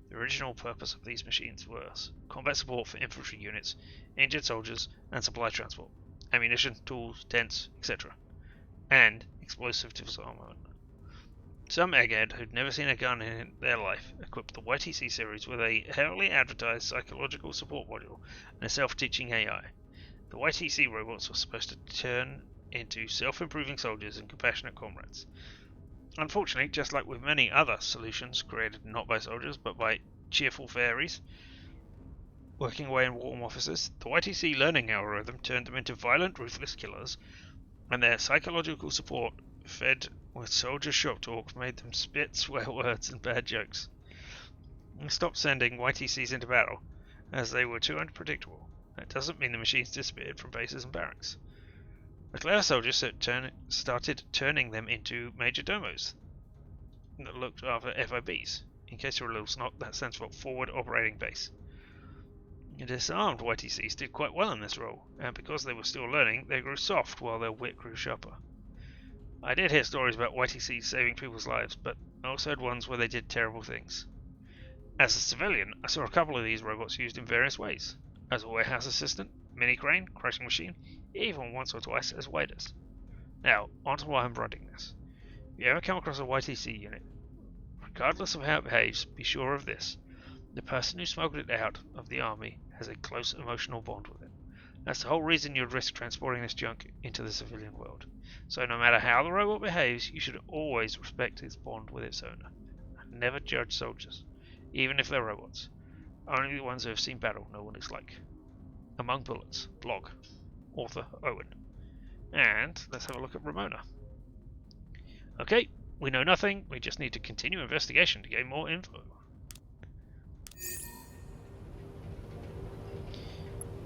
The original purpose of these machines was combat support for infantry units, injured soldiers, and supply transport, ammunition, tools, tents, etc., and explosive disarmament. Some egghead who'd never seen a gun in their life equipped the YTC series with a heavily advertised psychological support module and a self-teaching AI. The YTC robots were supposed to turn into self-improving soldiers and compassionate comrades. Unfortunately, just like with many other solutions created not by soldiers but by cheerful fairies working away in warm offices, the YTC learning algorithm turned them into violent, ruthless killers, and their psychological support, fed with soldier shop talk, made them spit swear words and bad jokes. We stopped sending YTCs into battle, as they were too unpredictable. That doesn't mean the machines disappeared from bases and barracks. The clever soldiers started turning them into major domos that looked after FOBs. In case you're a little snot, that stands for Forward Operating Base. The disarmed YTCs did quite well in this role, and because they were still learning, they grew soft while their wit grew sharper. I did hear stories about YTCs saving people's lives, but I also heard ones where they did terrible things. As a civilian, I saw a couple of these robots used in various ways. As a warehouse assistant, mini crane, crushing machine, even once or twice as waiters. Now, onto why I'm running this. If you ever come across a YTC unit, regardless of how it behaves, be sure of this. The person who smuggled it out of the army has a close emotional bond with it. That's the whole reason you'd risk transporting this junk into the civilian world. So no matter how the robot behaves, you should always respect its bond with its owner. And never judge soldiers, even if they're robots. Only the ones who have seen battle know what it's like. Among Bullets, blog, author Owen. And let's have a look at Ramona. Okay, we know nothing, we just need to continue investigation to gain more info.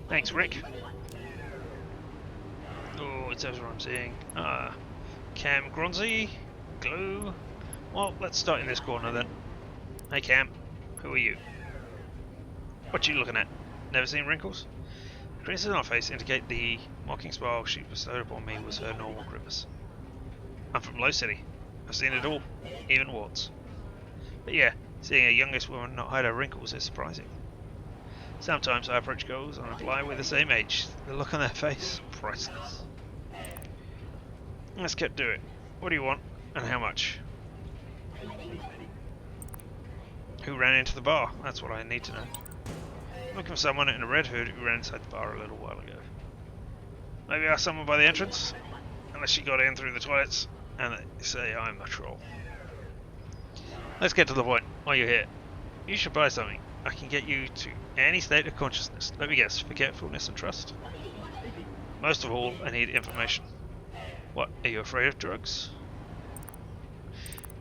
Thanks, Rick. Oh, it's Ezra I'm seeing. Cam Gronzi, Glue. Well, let's start in this corner then. Hey Cam, who are you? What you looking at? Never seen wrinkles? The creases on her face indicate the mocking smile she bestowed upon me was her normal grimace. I'm from Low City. I've seen it all, even warts. But yeah, seeing a youngest woman not hide her wrinkles is surprising. Sometimes I approach girls and imply we're the same age. The look on their face, priceless. Let's get to it. What do you want, and how much? Who ran into the bar? That's what I need to know. I'm looking for someone in a red hood who ran inside the bar a little while ago. Maybe ask someone by the entrance? Unless she got in through the toilets, and they say I'm a troll. Let's get to the point. While you're here, you should buy something. I can get you to any state of consciousness. Let me guess, forgetfulness and trust? Most of all, I need information. What, are you afraid of drugs?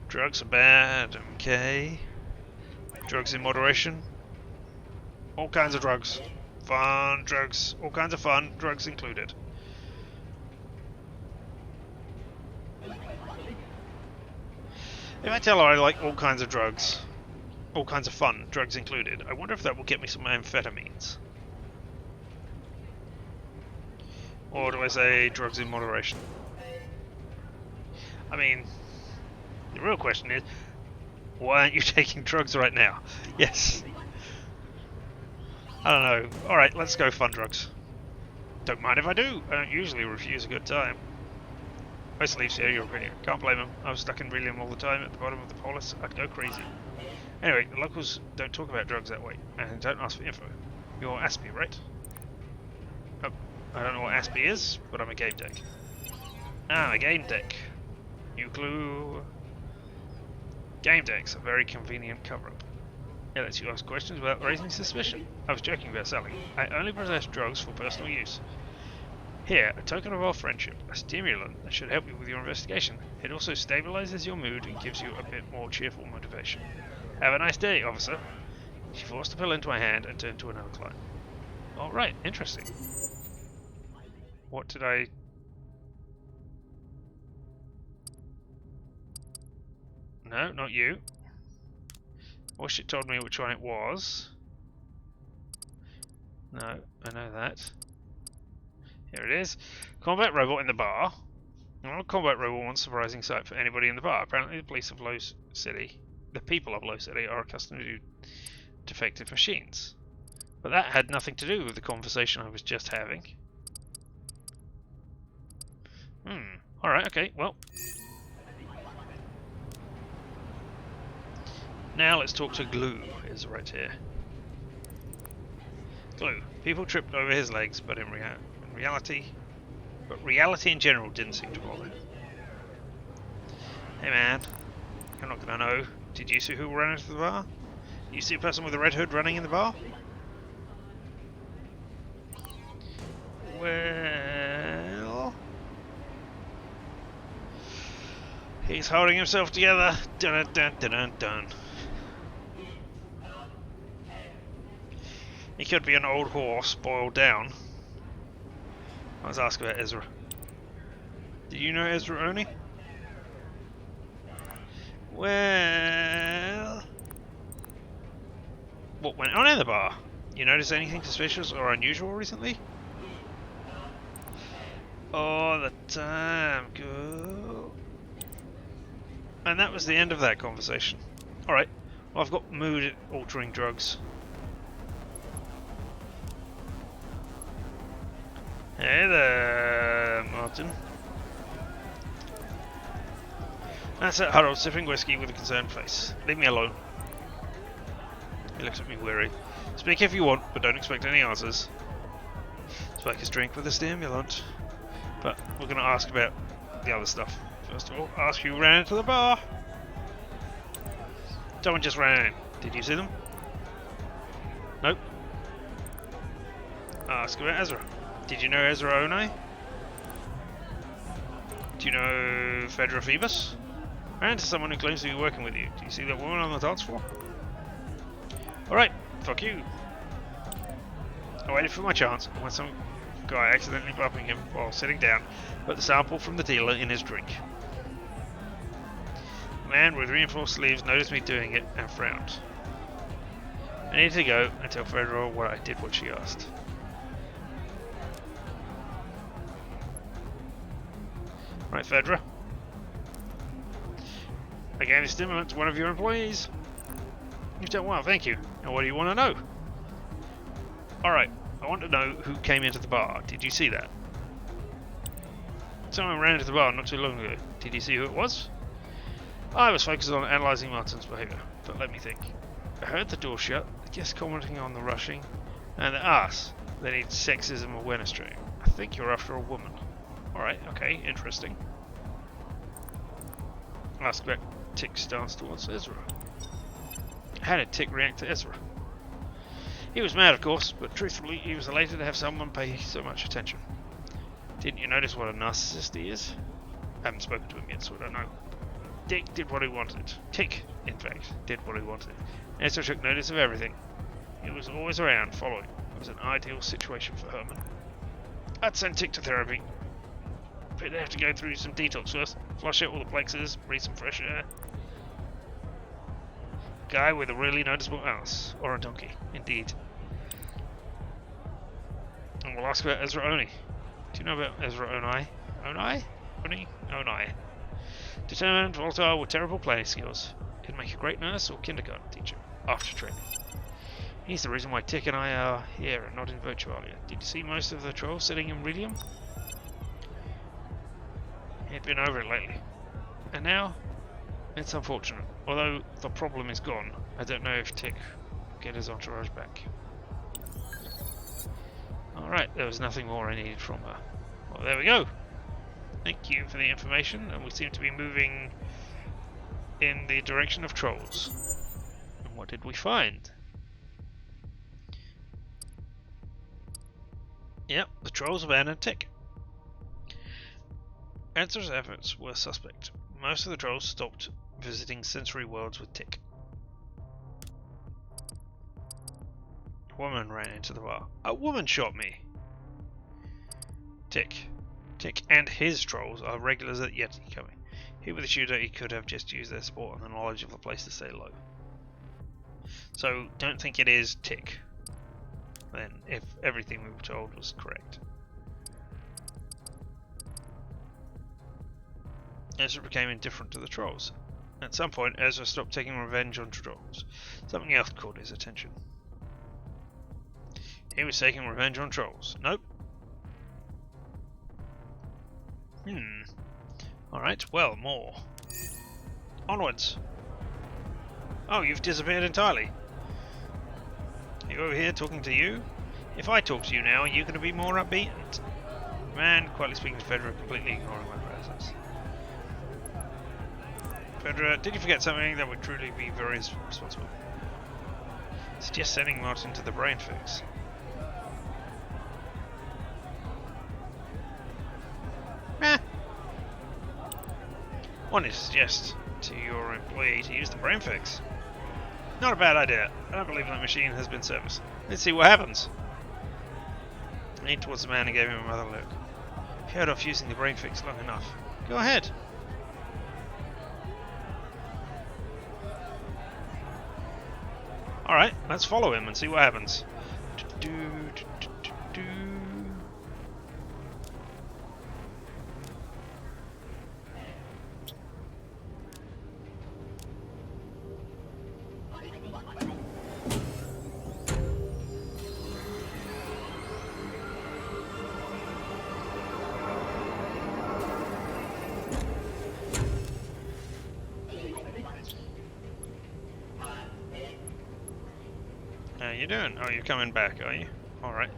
Drugs are bad, okay. Drugs in moderation? All kinds of drugs. Fun drugs. All kinds of fun, drugs included. If I tell her I like all kinds of drugs, all kinds of fun, drugs included, I wonder if that will get me some amphetamines. Or do I say drugs in moderation? I mean, the real question is, why aren't you taking drugs right now? Yes. I don't know. Alright, let's go fun drugs. Don't mind if I do. I don't usually refuse a good time. Most leaves here, your opinion. Can't blame them. I was stuck in Relium all the time at the bottom of the polis. I'd go crazy. Anyway, the locals don't talk about drugs that way, and don't ask for info. You're Aspie, right? Oh, I don't know what Aspie is, but I'm a GameDec. Ah, a GameDec. New clue. GameDec's a very convenient cover-up. It lets you ask questions without raising suspicion. I was joking about selling. I only possess drugs for personal use. Here, a token of our friendship, a stimulant that should help you with your investigation. It also stabilizes your mood and gives you a bit more cheerful motivation. Have a nice day, officer. She forced a pill into my hand and turned to another client. Alright, interesting. What did I... No, not you. I wish it told me which one it was. No, I know that. Here it is. Combat robot in the bar. Well, combat robot, one surprising sight for anybody in the bar. Apparently the police of Low City, the people of Low City, are accustomed to defective machines. But that had nothing to do with the conversation I was just having. Alright, okay, well. Now let's talk to Glue, is right here. Glue. People tripped over his legs, but in reality in general didn't seem to bother. Hey man, you're not gonna know. Did you see who ran into the bar? You see a person with a red hood running in the bar? Well... he's holding himself together. Dun dun dun dun dun. He could be an old horse boiled down. Let's ask about Ezra. Do you know Ezra Oni? Well... what went on in the bar? You notice anything suspicious or unusual recently? All the time, girl. And that was the end of that conversation. Alright, well, I've got mood-altering drugs. Hey there, Martin. That's it, Harold, sipping whiskey with a concerned face. Leave me alone. He looks at me weary. Speak if you want, but don't expect any answers. Spike his drink with a stimulant. But we're going to ask about the other stuff. First of all, ask who ran into the bar. Someone just ran in. Did you see them? Nope. Ask about Ezra. Did you know Ezra Onai? Do you know Fedra Phoebus? Ran into someone who claims to be working with you. Do you see that woman on the dance floor? Alright, fuck you. I waited for my chance, and when some guy accidentally bumping him while sitting down, put the sample from the dealer in his drink. The man with reinforced sleeves noticed me doing it and frowned. I needed to go and tell Fedra what I did what she asked. Right, Fedra. I gave a stimulant to one of your employees. You've done well, thank you. Now what do you want to know? Alright, I want to know who came into the bar. Did you see that? Someone ran into the bar not too long ago. Did you see who it was? I was focused on analysing Martin's behaviour, but let me think. I heard the door shut, the guest commenting on the rushing, and the ass. They need sexism awareness training. I think you're after a woman. Alright, okay, interesting. Ask about Tick's stance towards Ezra. How did Tick react to Ezra? He was mad, of course, but truthfully, he was elated to have someone pay so much attention. Didn't you notice what a narcissist he is? I haven't spoken to him yet, so I don't know. Tick did what he wanted. Tick, in fact, did what he wanted. Ezra took notice of everything. He was always around, following. It was an ideal situation for Herman. I'd send Tick to therapy. But they'd have to go through some detox first. Flush out all the plexus, breathe some fresh air. Guy with a really noticeable ass. Or a donkey, indeed. And we'll ask about Ezra Oni. Do you know about Ezra Onai? Onai? Oni? Onai. Determined, volatile, with terrible playing skills. He'd make a great nurse or kindergarten teacher, after training. He's the reason why Tick and I are here and not in Virtualia. Did you see most of the trolls sitting in Redium? He'd been over it lately. And now, it's unfortunate. Although the problem is gone, I don't know if Tick will get his entourage back. Alright, there was nothing more I needed from her. Well, there we go. Thank you for the information, and we seem to be moving in the direction of trolls. And what did we find? Yep, the trolls abandoned Tick. Ezra's efforts were suspect. Most of the trolls stopped visiting sensory worlds with Tick. A woman ran into the bar. A woman shot me! Tick. Tick and his trolls are regulars at Yeti coming. He with the shooter, he could have just used their support and the knowledge of the place to stay low. So, don't think it is Tick. Then, if everything we were told was correct. Ezra became indifferent to the trolls. At some point, Ezra stopped taking revenge on trolls. Something else caught his attention. He was taking revenge on trolls. Nope. Alright, well, more. Onwards. Oh, you've disappeared entirely. Are you over here talking to you? If I talk to you now, are you going to be more upbeat? Man, quietly speaking to Fedra, completely ignoring my presence. Fedra, did you forget something that would truly be very responsible? Suggest sending Martin to the brain fix. Wanted to suggest to your employee to use the brain fix. Not a bad idea. I don't believe that machine has been serviced. Let's see what happens. I leaned towards the man and gave him another look. If you heard off using the brain fix long enough, go ahead. Alright, let's follow him and see what happens. How you doing? Oh, you're coming back, are you? Alright.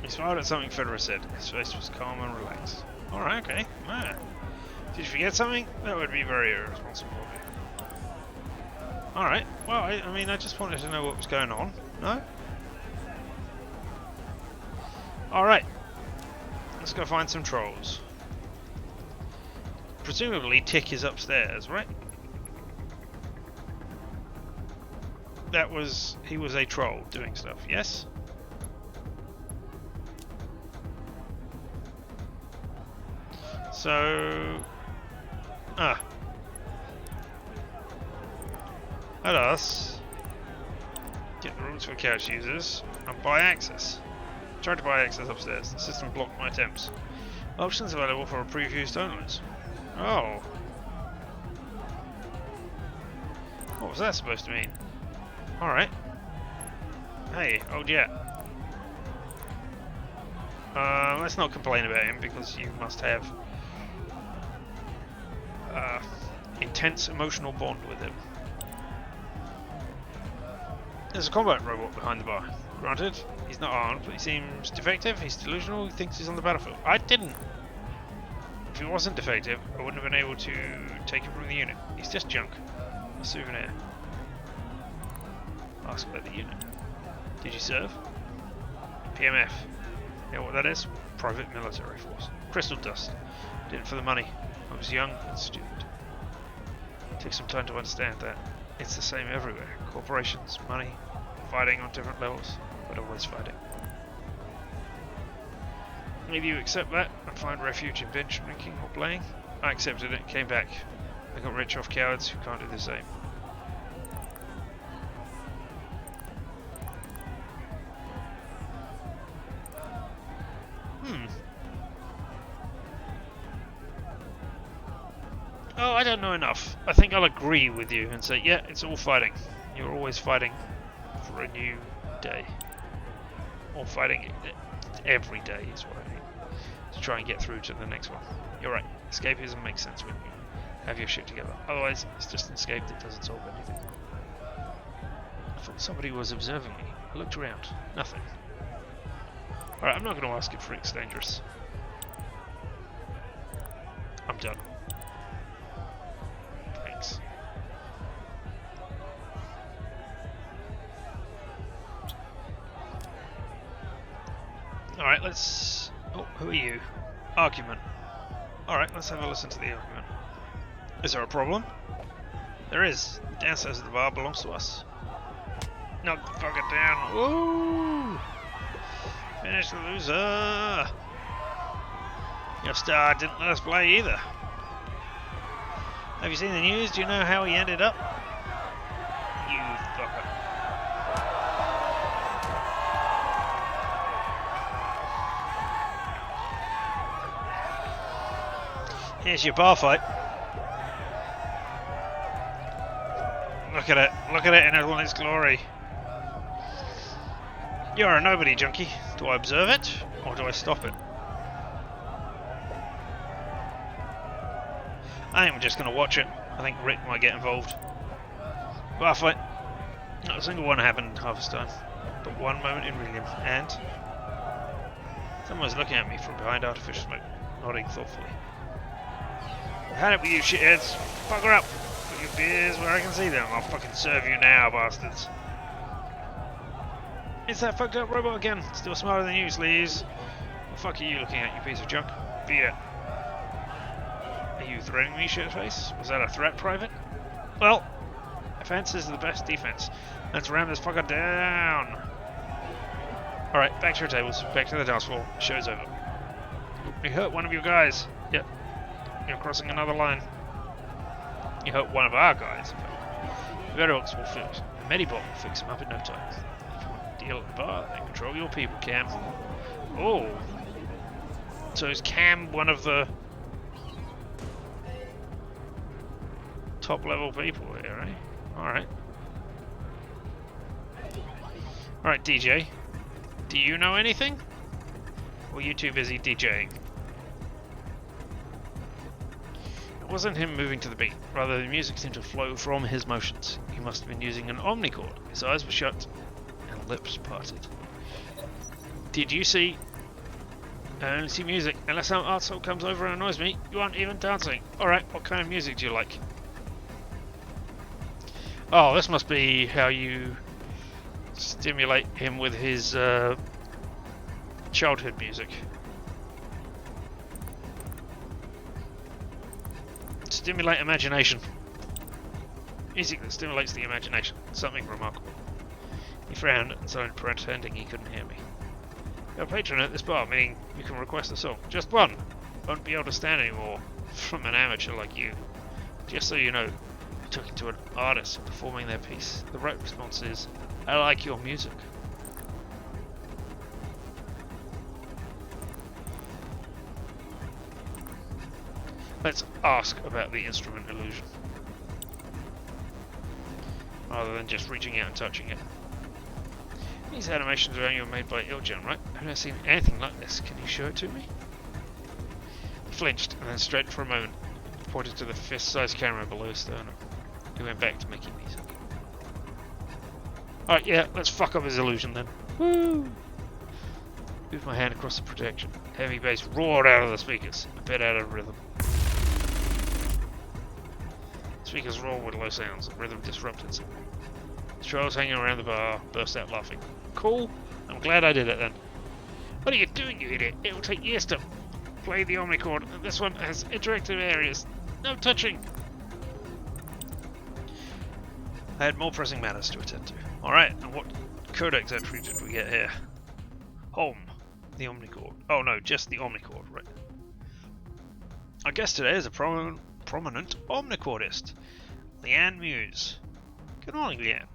He smiled at something Federer said. His face was calm and relaxed. Alright, okay. Ah. Did you forget something? That would be very irresponsible of you. Alright, well, I mean, I just wanted to know what was going on. No? Alright. Let's go find some trolls. Presumably, Tick is upstairs, right? He was a troll doing stuff, yes? So... Let us get the rules for couch users and buy access. Tried to buy access upstairs. The system blocked my attempts. Options available for preview owners. Oh. What was that supposed to mean? Alright. Hey, old jet. Let's not complain about him because you must have intense emotional bond with him. There's a combat robot behind the bar. Granted, he's not armed, but he seems defective, he's delusional, he thinks he's on the battlefield. I didn't! If he wasn't defective, I wouldn't have been able to take him from the unit. He's just junk. A souvenir. Ask about the unit. Did you serve? PMF. You know what that is? Private Military Force. Crystal dust. Did it for the money. I was young and stupid. Took some time to understand that. It's the same everywhere. Corporations, money, fighting on different levels, but always fighting. Maybe you accept that and find refuge in bench drinking or playing? I accepted it and came back. I got rich off cowards who can't do the same. Oh, I don't know enough. I think I'll agree with you and say, yeah, it's all fighting. You're always fighting for a new day. Or fighting every day is what I mean. To try and get through to the next one. You're right. Escapism makes sense when you have your shit together. Otherwise, it's just an escape that doesn't solve anything. I thought somebody was observing me. I looked around. Nothing. Alright, I'm not going to ask if Rick's dangerous. I'm done. Thanks. Alright, let's... Oh, who are you? Argument. Alright, let's have a listen to the argument. Is there a problem? There is. The downstairs of the bar belongs to us. Knock the fucker down. Ooh! Finish the loser! Your star didn't let us play either. Have you seen the news? Do you know how he ended up? You fucker. Here's your bar fight. Look at it. Look at it in all its glory. You're a nobody, junkie. Do I observe it, or do I stop it? I think we're just going to watch it. I think Rick might get involved. Bar fight. Not a single one happened half his time. But one moment in William, and... someone's looking at me from behind artificial smoke, nodding thoughtfully. I've had it with you shitheads. Fuck her up. Put your beers where I can see them. I'll fucking serve you now, bastards. It's that fucked up robot again. Still smarter than you, sleaze. What the fuck are you looking at, you piece of junk? Beat it. Are you threatening me, shitface? Was that a threat, Private? Well, Offense is the best defense. Let's ram this fucker down. Alright, back to your tables. Back to the dance floor. Show's over. You hurt one of your guys. Yep. You're crossing another line. You hurt one of our guys. Vowels will fix. Medibot will fix him up in no time. If you want to deal at the bar, then control your people, Cam. Oh. So is Cam one of the top level people here, eh? Alright. Alright, DJ. Do you know anything? Or are you too busy DJing? It wasn't him moving to the beat. Rather, the music seemed to flow from his motions. He must have been using an omnichord. His eyes were shut and lips parted. Did you see? I only see music. Unless some arsehole comes over and annoys me, you aren't even dancing. Alright, what kind of music do you like? Oh, this must be how you stimulate him with his childhood music. Stimulate imagination. Music that stimulates the imagination. Something remarkable. He frowned and started pretending he couldn't hear me. You're a patron at this bar, meaning you can request a song. Just one. Won't be able to stand anymore from an amateur like you. Just so you know, you're talking to an artist performing their piece. The right response is, I like your music. Let's ask about the instrument illusion, rather than just reaching out and touching it. These animations around you are made by Ilgen, right? I've never seen anything like this. Can you show it to me? He flinched and then straightened for a moment. He pointed to the fist-sized camera below his sternum. He went back to making music. Alright, yeah, let's fuck up his illusion then. Woo! Moved my hand across the projection. Heavy bass roared out of the speakers, a bit out of rhythm. Speakers roared with low sounds, and rhythm disrupted some. The trolls hanging around the bar burst out laughing. Cool, I'm glad I did it then. What are you doing, you idiot? It will take years to play the omnichord, and this one has interactive areas. No touching! I had more pressing matters to attend to. Alright, and what codex entry did we get here? Home. The omnichord. Oh no, just the omnichord, right. Our guest today is a prominent omnichordist, Leanne Muse. Good morning, Leanne.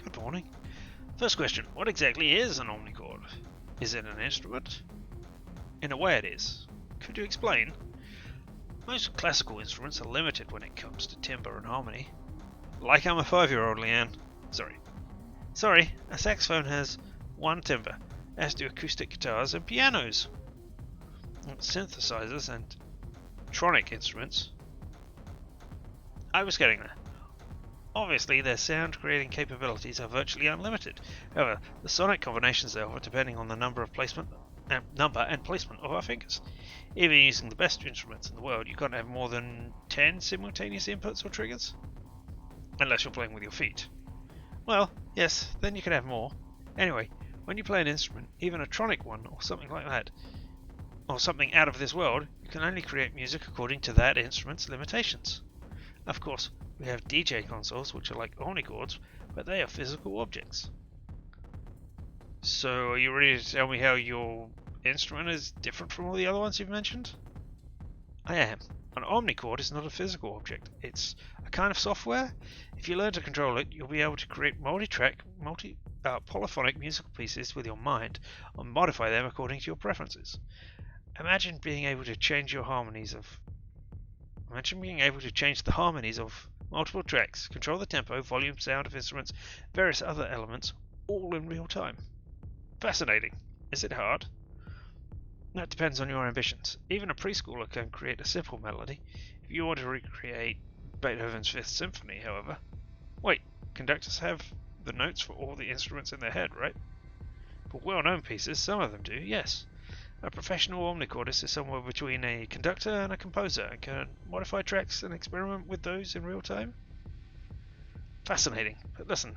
Good morning. First question, what exactly is an omnichord? Is it an instrument? In a way it is. Could you explain? Most classical instruments are limited when it comes to timbre and harmony. Like I'm a 5-year-old, Leanne. Sorry, a saxophone has one timbre, as do acoustic guitars and pianos. Synthesizers and tronic instruments. I was getting there. Obviously, their sound creating capabilities are virtually unlimited. However, the sonic combinations they offer depending on the number and placement of our fingers. Even using the best instruments in the world, you can't have more than 10 simultaneous inputs or triggers. Unless you're playing with your feet. Well, yes, then you can have more. Anyway, when you play an instrument, even a tronic one or something like that, or something out of this world, you can only create music according to that instrument's limitations. Of course, we have DJ consoles, which are like omnichords, but they are physical objects. So, are you ready to tell me how your instrument is different from all the other ones you've mentioned? I am. An omnichord is not a physical object. It's a kind of software. If you learn to control it, you'll be able to create polyphonic musical pieces with your mind and modify them according to your preferences. Imagine being able to change the harmonies of multiple tracks, control the tempo, volume, sound of instruments, various other elements, all in real time. Fascinating. Is it hard? That depends on your ambitions. Even a preschooler can create a simple melody. If you want to recreate Beethoven's Fifth Symphony, however... Wait, conductors have the notes for all the instruments in their head, right? For well-known pieces, some of them do, yes. A professional omnichordist is somewhere between a conductor and a composer and can modify tracks and experiment with those in real time. Fascinating. But listen,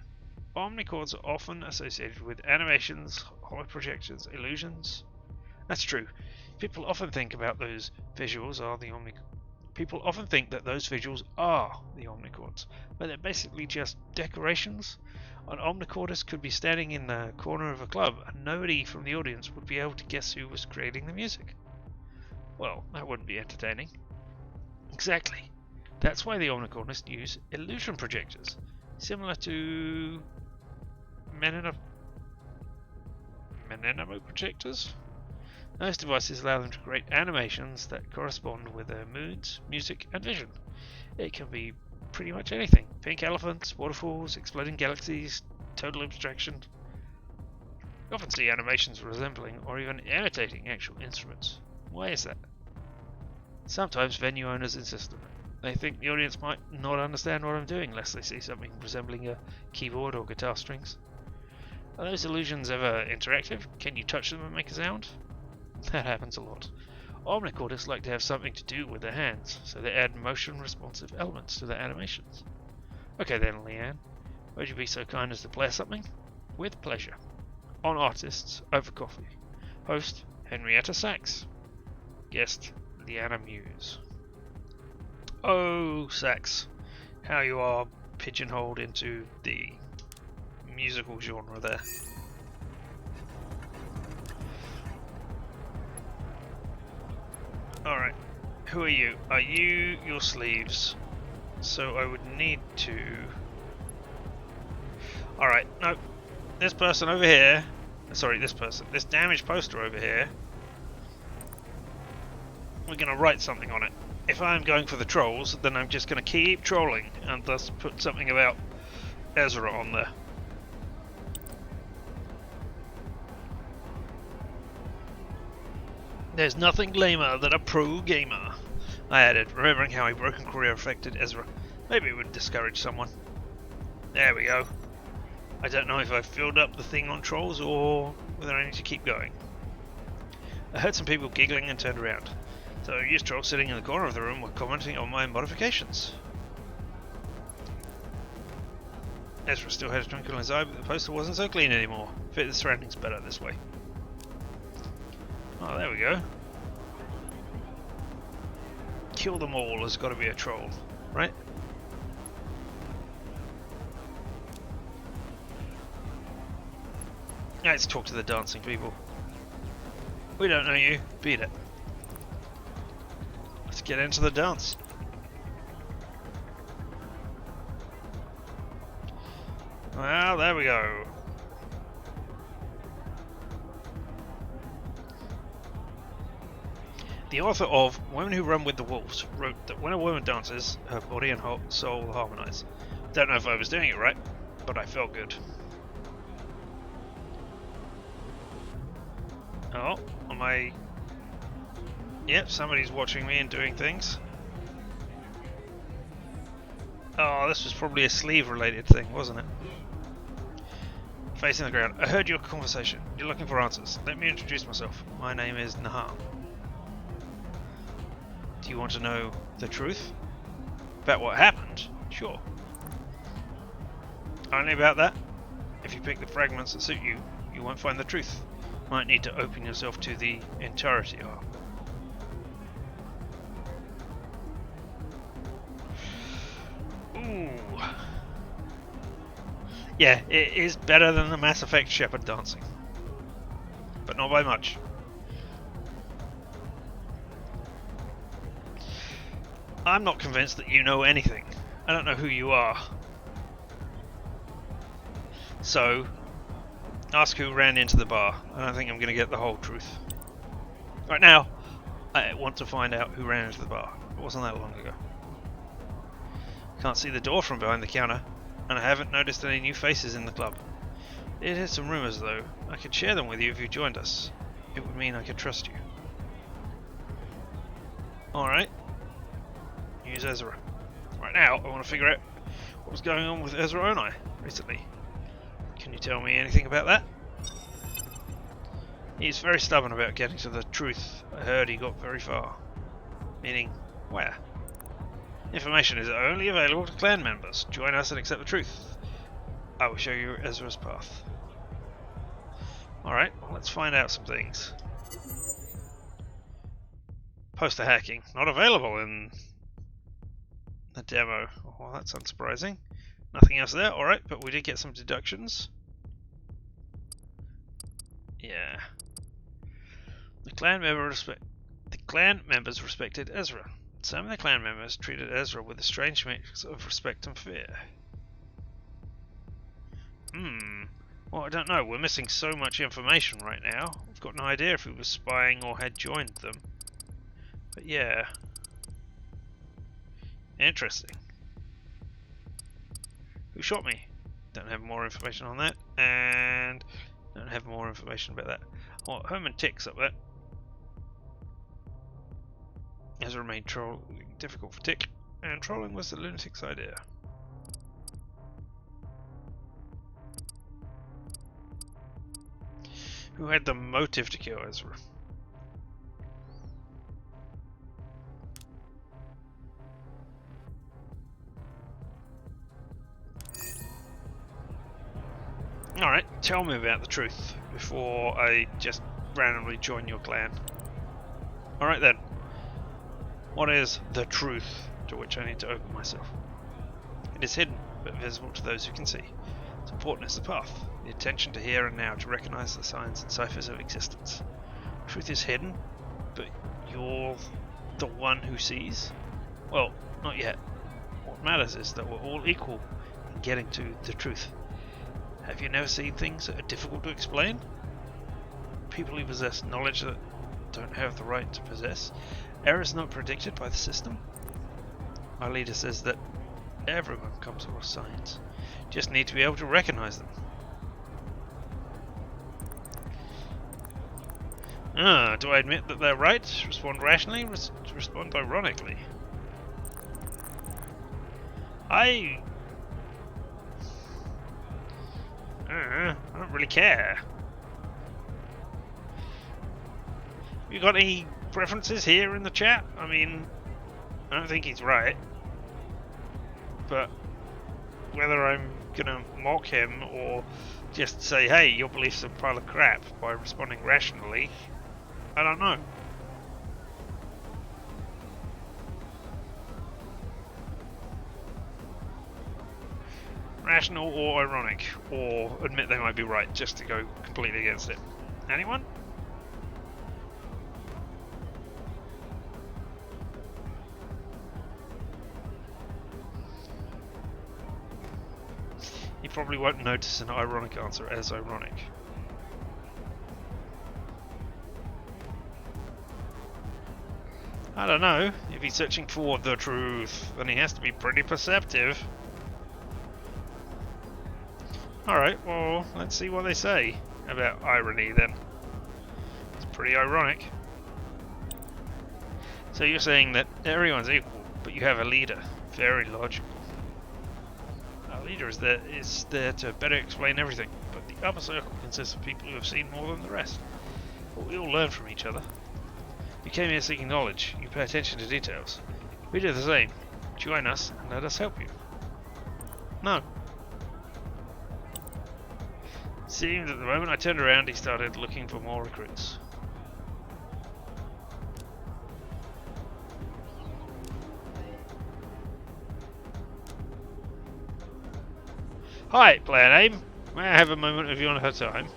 omnichords are often associated with animations, hollow projections, illusions. That's true. People often think about those visuals are the People often think that those visuals are the omnichords, but they're basically just decorations. An omnichordist could be standing in the corner of a club and nobody from the audience would be able to guess who was creating the music. Well, that wouldn't be entertaining. Exactly. That's why the omnichordists use illusion projectors, similar to Menenamo projectors. Those devices allow them to create animations that correspond with their moods, music, and vision. It can be pretty much anything. Pink elephants, waterfalls, exploding galaxies, total abstraction. You often see animations resembling or even imitating actual instruments. Why is that? Sometimes venue owners insist on it. They think the audience might not understand what I'm doing unless they see something resembling a keyboard or guitar strings. Are those illusions ever interactive? Can you touch them and make a sound? That happens a lot. Omnichordists like to have something to do with their hands, so they add motion-responsive elements to their animations. Okay then, Leanne. Would you be so kind as to play something? With pleasure. On Artists, over coffee. Host, Henrietta Sachs. Guest, Leanna Muse. Oh, Sachs. How you are pigeonholed into the musical genre there. Alright, who are you? Are you your sleeves? So I would need to... Alright, no. This person over here... Sorry, this person. This damaged poster over here. We're going to write something on it. If I'm going for the trolls, then I'm just going to keep trolling and thus put something about Ezra on there. There's nothing lamer than a pro gamer, I added, remembering how a broken career affected Ezra. Maybe it would discourage someone. There we go. I don't know if I've filled up the thing on trolls or whether I need to keep going. I heard some people giggling and turned around. So used trolls sitting in the corner of the room were commenting on my modifications. Ezra still had a twinkle in his eye, but the poster wasn't so clean anymore. Fit the surroundings better this way. Oh, there we go. Kill them all has got to be a troll, right? Let's talk to the dancing people. We don't know you. Beat it. Let's get into the dance. Well, there we go. The author of Women Who Run with the Wolves wrote that when a woman dances, her body and soul harmonize. Don't know if I was doing it right, but I felt good. Oh, am I... Yep, somebody's watching me and doing things. Oh, this was probably a sleeve-related thing, wasn't it? Facing the ground. I heard your conversation. You're looking for answers. Let me introduce myself. My name is Naham. Do you want to know the truth? About what happened? Sure. Only about that? If you pick the fragments that suit you, you won't find the truth. Might need to open yourself to the entirety of. Ooh. Yeah, it is better than the Mass Effect Shepard dancing. But not by much. I'm not convinced that you know anything. I don't know who you are. So, ask who ran into the bar. I don't think I'm going to get the whole truth. Right now, I want to find out who ran into the bar. It wasn't that long ago. Can't see the door from behind the counter, and I haven't noticed any new faces in the club. It had some rumours though. I could share them with you if you joined us. It would mean I could trust you. Alright. Use Ezra. Right now, I want to figure out what was going on with Ezra Onai recently. Can you tell me anything about that? He's very stubborn about getting to the truth. I heard he got very far. Meaning, where? Information is only available to clan members. Join us and accept the truth. I will show you Ezra's path. Alright, let's find out some things. Poster hacking. Not available in the demo. Oh, that's unsurprising. Nothing else there. Alright, but we did get some deductions. Yeah. The clan members respected Ezra. Some of the clan members treated Ezra with a strange mix of respect and fear. Well, I don't know. We're missing so much information right now. We've got no idea if he was spying or had joined them. But yeah. Interesting. Who shot me? Don't have more information on that. And don't have more information about that. Oh, Herman Tick's up there. Ezra made trolling difficult for Tick, and trolling was the lunatic's idea. Who had the motive to kill Ezra? Alright, tell me about the truth before I just randomly join your clan. Alright then. What is the truth to which I need to open myself? It is hidden, but visible to those who can see. Its important as the path, the attention to here and now to recognize the signs and ciphers of existence. Truth is hidden, but you're the one who sees? Well, not yet. What matters is that we're all equal in getting to the truth. Have you never seen things that are difficult to explain? People who possess knowledge that don't have the right to possess. Errors not predicted by the system. Our leader says that everyone comes across signs. Just need to be able to recognize them. Do I admit that they're right? Respond rationally? Respond ironically? I don't really care. You got any preferences here in the chat? I mean, I don't think he's right. But whether I'm gonna mock him or just say, hey, your belief's a pile of crap by responding rationally, I don't know. Rational or ironic, or admit they might be right just to go completely against it. Anyone? You probably won't notice an ironic answer as ironic. I don't know. If he's searching for the truth, then he has to be pretty perceptive. Alright, well, let's see what they say about irony then. It's pretty ironic. So you're saying that everyone's equal, but you have a leader. Very logical. Our leader is there to better explain everything, but the upper circle consists of people who have seen more than the rest. But we all learn from each other. You came here seeking knowledge, you pay attention to details. We do the same. Join us and let us help you. No. Seemed that the moment I turned around, he started looking for more recruits. Hi, Player Name. May I have a moment of your time?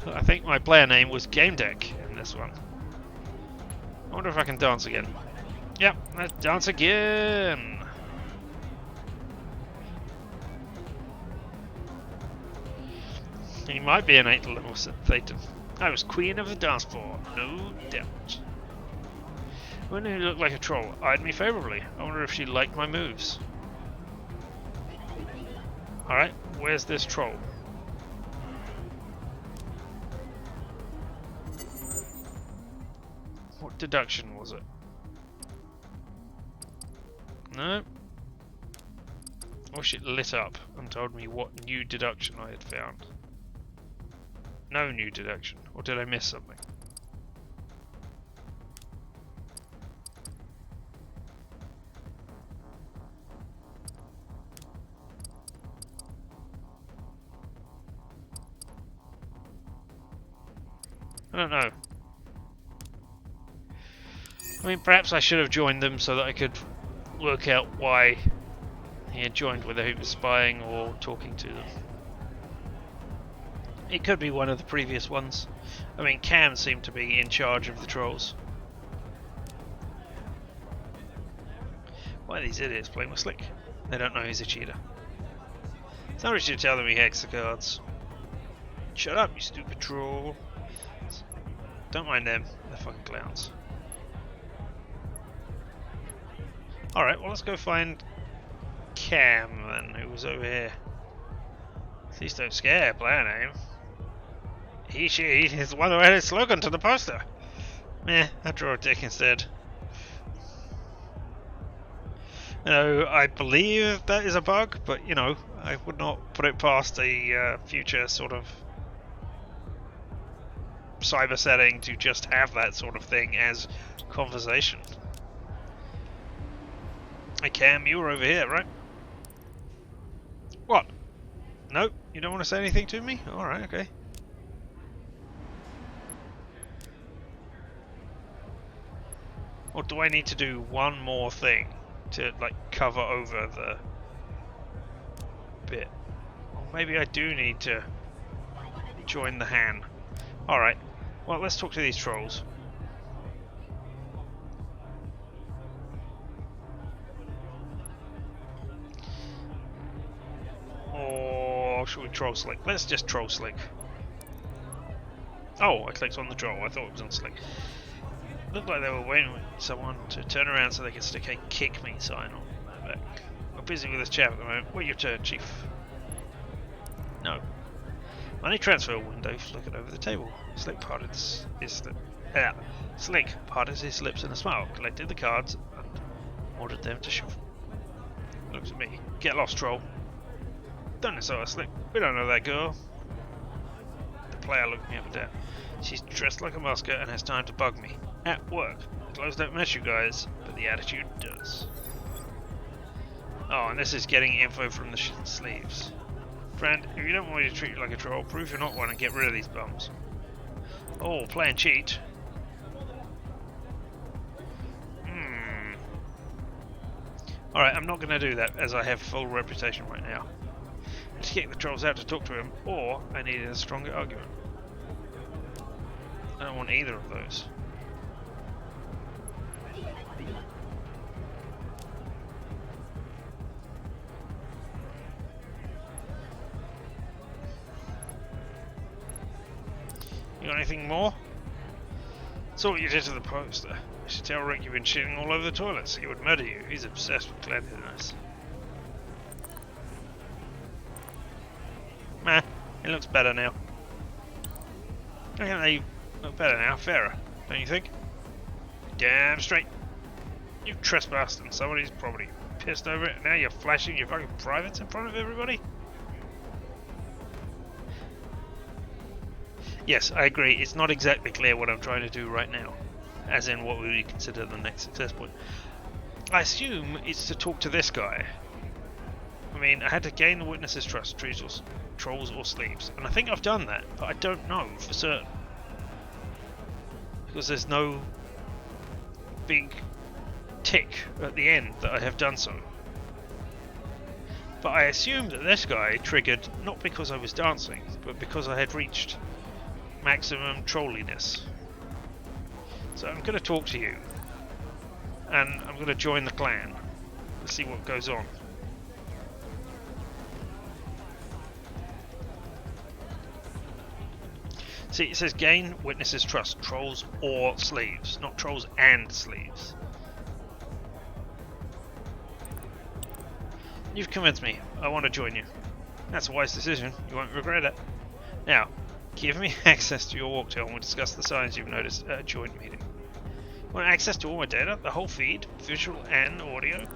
I think my player name was GameDec in this one. I wonder if I can dance again. Yep, let's dance again. He might be an 8th level Thetan. I was queen of the dance floor, no doubt. When he looked like a troll, eyed me favourably. I wonder if she liked my moves. Alright, where's this troll? What deduction was it? No. I wish it lit up and told me what new deduction I had found. No new deduction. Or did I miss something? I don't know. I mean, perhaps I should have joined them so that I could work out why he had joined, whether he was spying or talking to them. It could be one of the previous ones. I mean, Cam seemed to be in charge of the trolls. Why are these idiots playing with Slick? They don't know he's a cheater. Somebody should tell them he hacks the cards. Shut up, you stupid troll. Don't mind them, they're fucking clowns. Alright, well let's go find Cam then, who was over here. Please don't scare, player name. He, she, is the one who added his slogan to the poster. Meh, I'll draw a dick instead. You know, I believe that is a bug, but you know, I would not put it past a future sort of cyber setting to just have that sort of thing as conversation. Hey Cam, you were over here, right? What? Nope, you don't want to say anything to me? Alright, okay. Or do I need to do one more thing to like cover over the bit? Or maybe I do need to join the Han. Alright, well let's talk to these trolls. Or should we troll Slick? Let's just troll Slick. Oh, I clicked on the troll, I thought it was on Slick. Looked like they were waiting for someone to turn around so they could stick a kick me sign on their back. We're busy with this chap at the moment. Wait your turn, Chief. No. Money transfer window flickered over the table. Slick parted his lips in a smile, collected the cards, and ordered them to shuffle. Looks at me. Get lost, troll. Don't insult us, Slick. We don't know that girl. The player looked me up and down. She's dressed like a masker and has time to bug me. At work. The clothes don't match you guys, but the attitude does. Oh, and this is getting info from the sleeves. Friend, if you don't want me to treat you like a troll, prove you're not one and get rid of these bums. Oh, playing cheat. Alright, I'm not going to do that, as I have full reputation right now. Let's kick the trolls out to talk to him, or I needed a stronger argument. I don't want either of those. You got anything more? Saw what you did to the poster. I should tell Rick you've been shitting all over the toilets. He would murder you. He's obsessed with cleanliness. Meh, it looks better now. I think they look better now, fairer, don't you think? Damn straight. You trespassed on somebody's property. Pissed over it, and now you're flashing your fucking privates in front of everybody? Yes, I agree. It's not exactly clear what I'm trying to do right now. As in what we would consider the next success point. I assume it's to talk to this guy. I mean, I had to gain the witness's trust, trolls or sleeves. And I think I've done that, but I don't know for certain. Because there's no big tick at the end that I have done so. But I assume that this guy triggered not because I was dancing, but because I had reached maximum trolliness. So I'm going to talk to you, and I'm going to join the clan to see what goes on. See, it says gain witnesses trust, trolls or sleeves, not trolls and sleeves. You've convinced me. I want to join you. That's a wise decision. You won't regret it. Now, give me access to your walktail and we'll discuss the signs you've noticed at a joint meeting. Want access to all my data, the whole feed, visual and audio?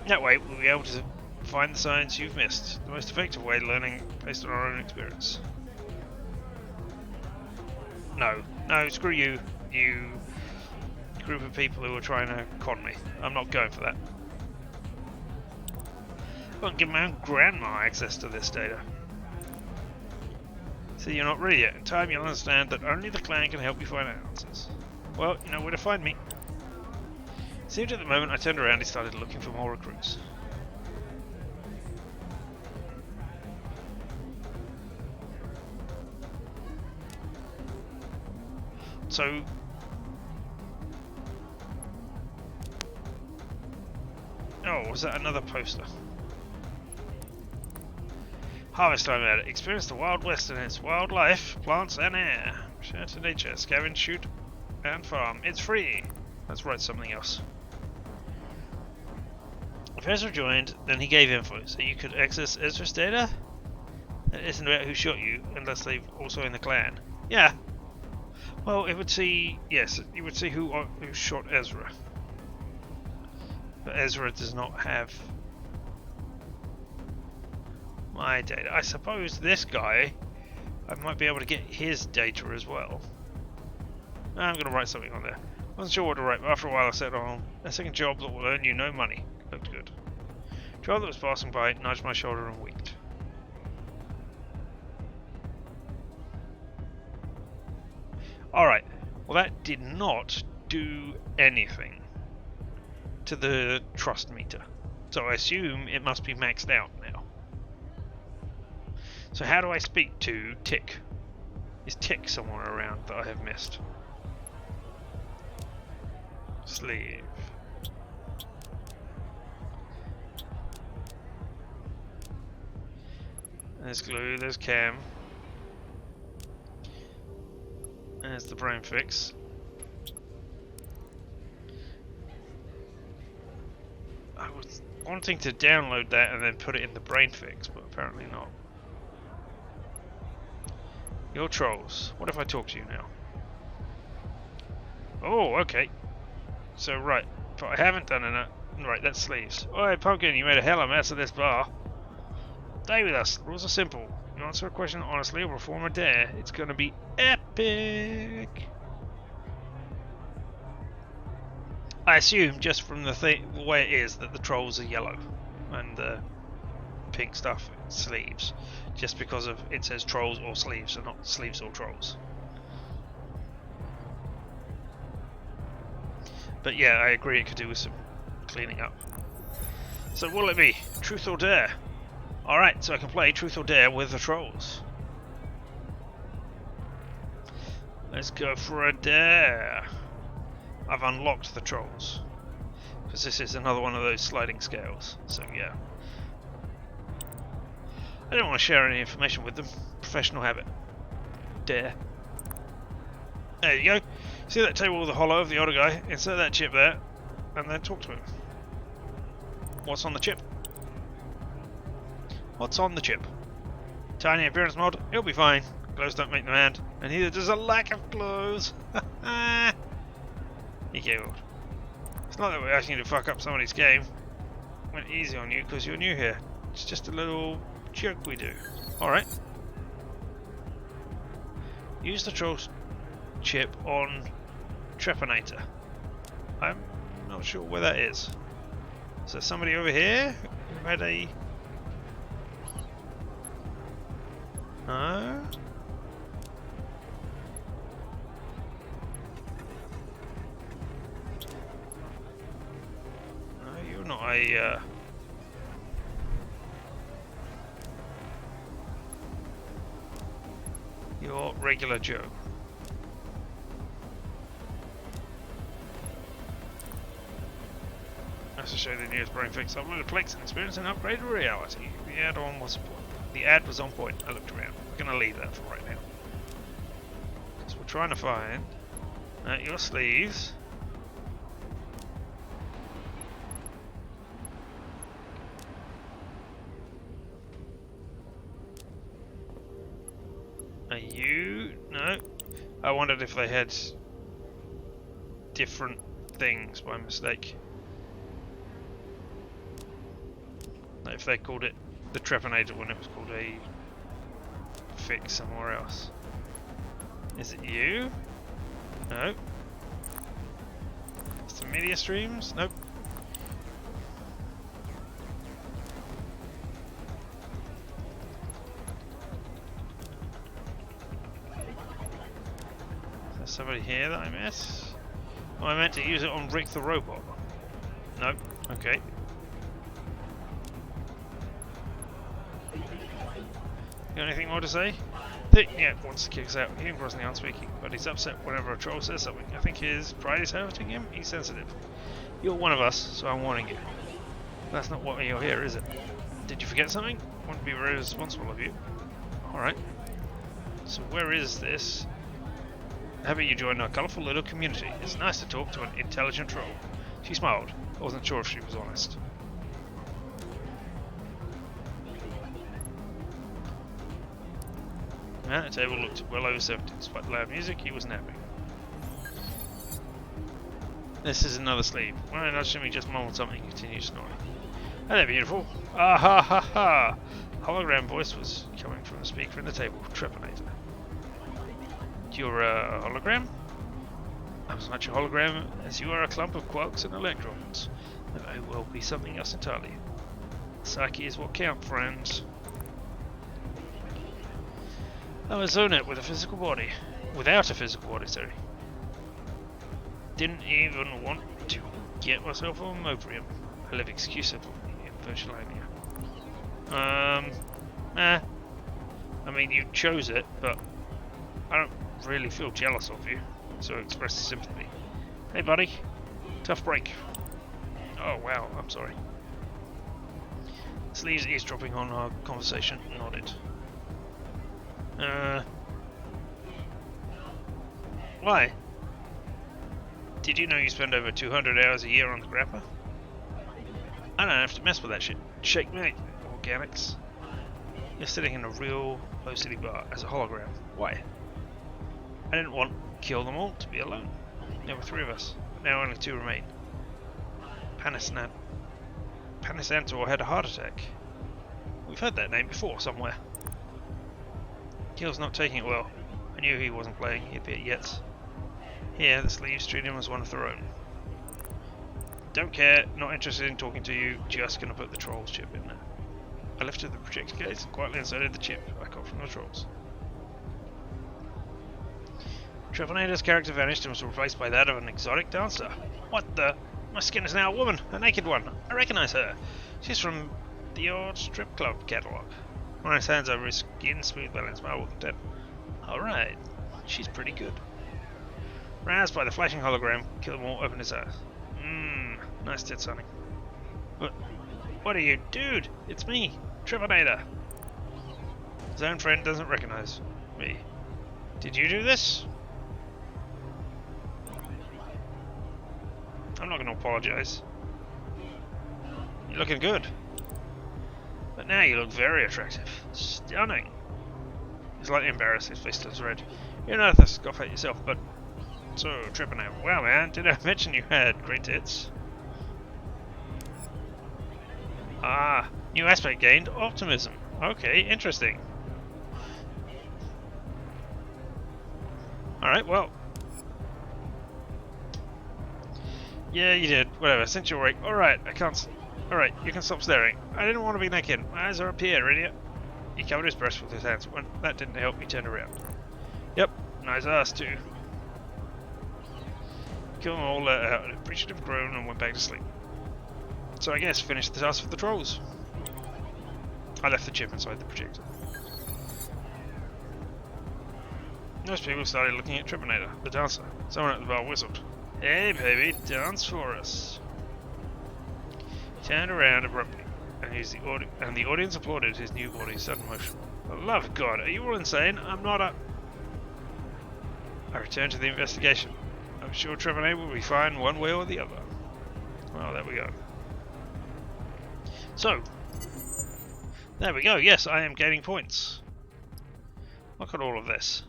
That way we'll be able to find the signs you've missed. The most effective way learning based on our own experience. No, screw you, you group of people who are trying to con me. I'm not going for that. I won't give my own grandma access to this data. See, you're not ready yet. In time you'll understand that only the clan can help you find answers. Well, you know where to find me. Seemed at the moment I turned around, he started looking for more recruits. So... Oh, was that another poster? Harvest time at it. Experience the Wild West and its wildlife, plants and air. Share to nature. Scavenge, shoot, and farm. It's free. Let's write something else. If Ezra joined, then he gave info, so you could access Ezra's data? That isn't about who shot you, unless they've also in the clan. Yeah. Well, it would see... Yes, you would see who shot Ezra. But Ezra does not have... my data. I suppose this guy, I might be able to get his data as well. I'm going to write something on there. Wasn't sure what to write, but after a while I settled on a second job that will earn you no money. Looked good. Child that was passing by nudged my shoulder and winked. Alright, well that did not do anything to the trust meter. So I assume it must be maxed out now. So how do I speak to Tick? Is Tick somewhere around that I have missed? Sleeve. There's Glue, there's Cam. There's the brain fix. I was wanting to download that and then put it in the brain fix, but apparently not. Your trolls. What if I talk to you now? Oh, okay. So, right. But I haven't done enough. Right, that's Sleeves. Oi, Pumpkin, you made a hell of a mess of this bar. Stay with us. The rules are simple. You answer a question honestly or perform a dare. It's gonna be epic. I assume, just from the way it is, that the trolls are yellow. And the pink stuff, sleeves. Just because of it says trolls or sleeves, and not sleeves or trolls. But yeah, I agree it could do with some cleaning up. So what'll it be? Truth or dare? Alright, so I can play Truth or Dare with the trolls. Let's go for a dare. I've unlocked the trolls. Because this is another one of those sliding scales. So yeah. I don't want to share any information with them. Professional habit. Dare. There you go. See that table with the hollow of the older guy? Insert that chip there. And then talk to him. What's on the chip? What's on the chip? Tiny appearance mod? It'll be fine. Clothes don't make the man. And neither does a lack of clothes. He giggled. It's not that we're asking you to fuck up somebody's game. Went easy on you because you're new here. It's just a little joke we do. Alright. Use the troll chip on Trepanator. I'm not sure where that is. Is there somebody over here who had a... No? No, you're not a... You're regular Joe. That's to show the newest brain fix. Uploaded Plex and experience an upgraded reality. The ad was on point. I looked around. We're gonna leave that for right now. So we're trying to find your sleeves. Are you? No. I wondered if they had different things by mistake. Like if they called it the Trepanator when it was called a fix somewhere else. Is it you? No. It's the media streams? Nope. Is there somebody here that I miss? Oh, I meant to use it on Rick the Robot. Nope. Okay. You got anything more to say? Yeah, wants to kick us out. He wasn't the unspeaking, but he's upset whenever a troll says something. I think his pride is hurting him. He's sensitive. You're one of us, so I'm warning you. That's not why you're here, is it? Did you forget something? Wouldn't be very responsible of you. Alright. So where is this? How about you join our colourful little community? It's nice to talk to an intelligent troll. She smiled. I wasn't sure if she was honest. The man at the table looked well over 70. Despite the loud music, he was napping. This is another sleeve. When I nudged him, he just mumbled something and continued snoring. Hey there, beautiful. Ah ha ha ha! A hologram voice was coming from the speaker in the table. Trepanator. You're a hologram? I'm as much a hologram as you are a clump of quarks and electrons. That may well be something else entirely. Psyche is what counts, friends. I'm a zonet with a physical body. Without a physical body, sorry. Didn't even want to get myself on Mobrium. I live exclusively in Virtualania. I mean, you chose it, but I don't really feel jealous of you, so express sympathy. Hey, buddy. Tough break. Oh, wow, I'm sorry. Sleeves eavesdropping on our conversation, nodded. Why? Did you know you spend over 200 hours a year on the grappa? I don't have to mess with that shit. Checkmate, organics. You're sitting in a real low city bar as a hologram. Why? I didn't want to kill them all to be alone. There were 3 of us, but now only 2 remain. Panisantor had a heart attack. We've heard that name before somewhere. Kill's not taking it well. I knew he wasn't playing it yet. Here, the sleeves treat him as one of their own. Don't care, not interested in talking to you, just gonna put the trolls chip in there. I lifted the projector case and quietly inserted the chip I got from the trolls. Trepanator's character vanished and was replaced by that of an exotic dancer. What the? My skin is now a woman, a naked one. I recognize her. She's from the old strip club catalogue. When his hands over his skin, smooth balance smile with content. Alright, she's pretty good. Roused by the flashing hologram, Kilmore opened his eyes. Nice tits, honey. What are you? Dude, it's me, Trepanator. His own friend doesn't recognize me. Did you do this? I'm not going to apologize. You're looking good. But now you look very attractive. Stunning. He's slightly embarrassed, his face turns red. You don't have to scoff at yourself, but... So, Trepanator. Wow, man, did I mention you had great tits? Ah, new aspect gained. Optimism. Okay, interesting. Alright, well. Yeah, you did. Whatever, since you're awake. Alright, I can't... Alright, you can stop staring. I didn't want to be naked. My eyes are up here, idiot. He covered his breast with his hands. When that didn't help, he turned around. Yep, nice ass too. Kilmore let out an appreciative groan and went back to sleep. So I guess finish the task for the trolls. I left the chip inside the projector. Most people started looking at Trepanator, the dancer. Someone at the bar whistled. Hey baby, dance for us. He turned around abruptly, and the audience applauded his new body's sudden motion. For the love of God, are you all insane? I'm not a... I returned to the investigation. I'm sure Trepanator will be fine one way or the other. Well, there we go. So, there we go. Yes, I am gaining points. Look at all of this.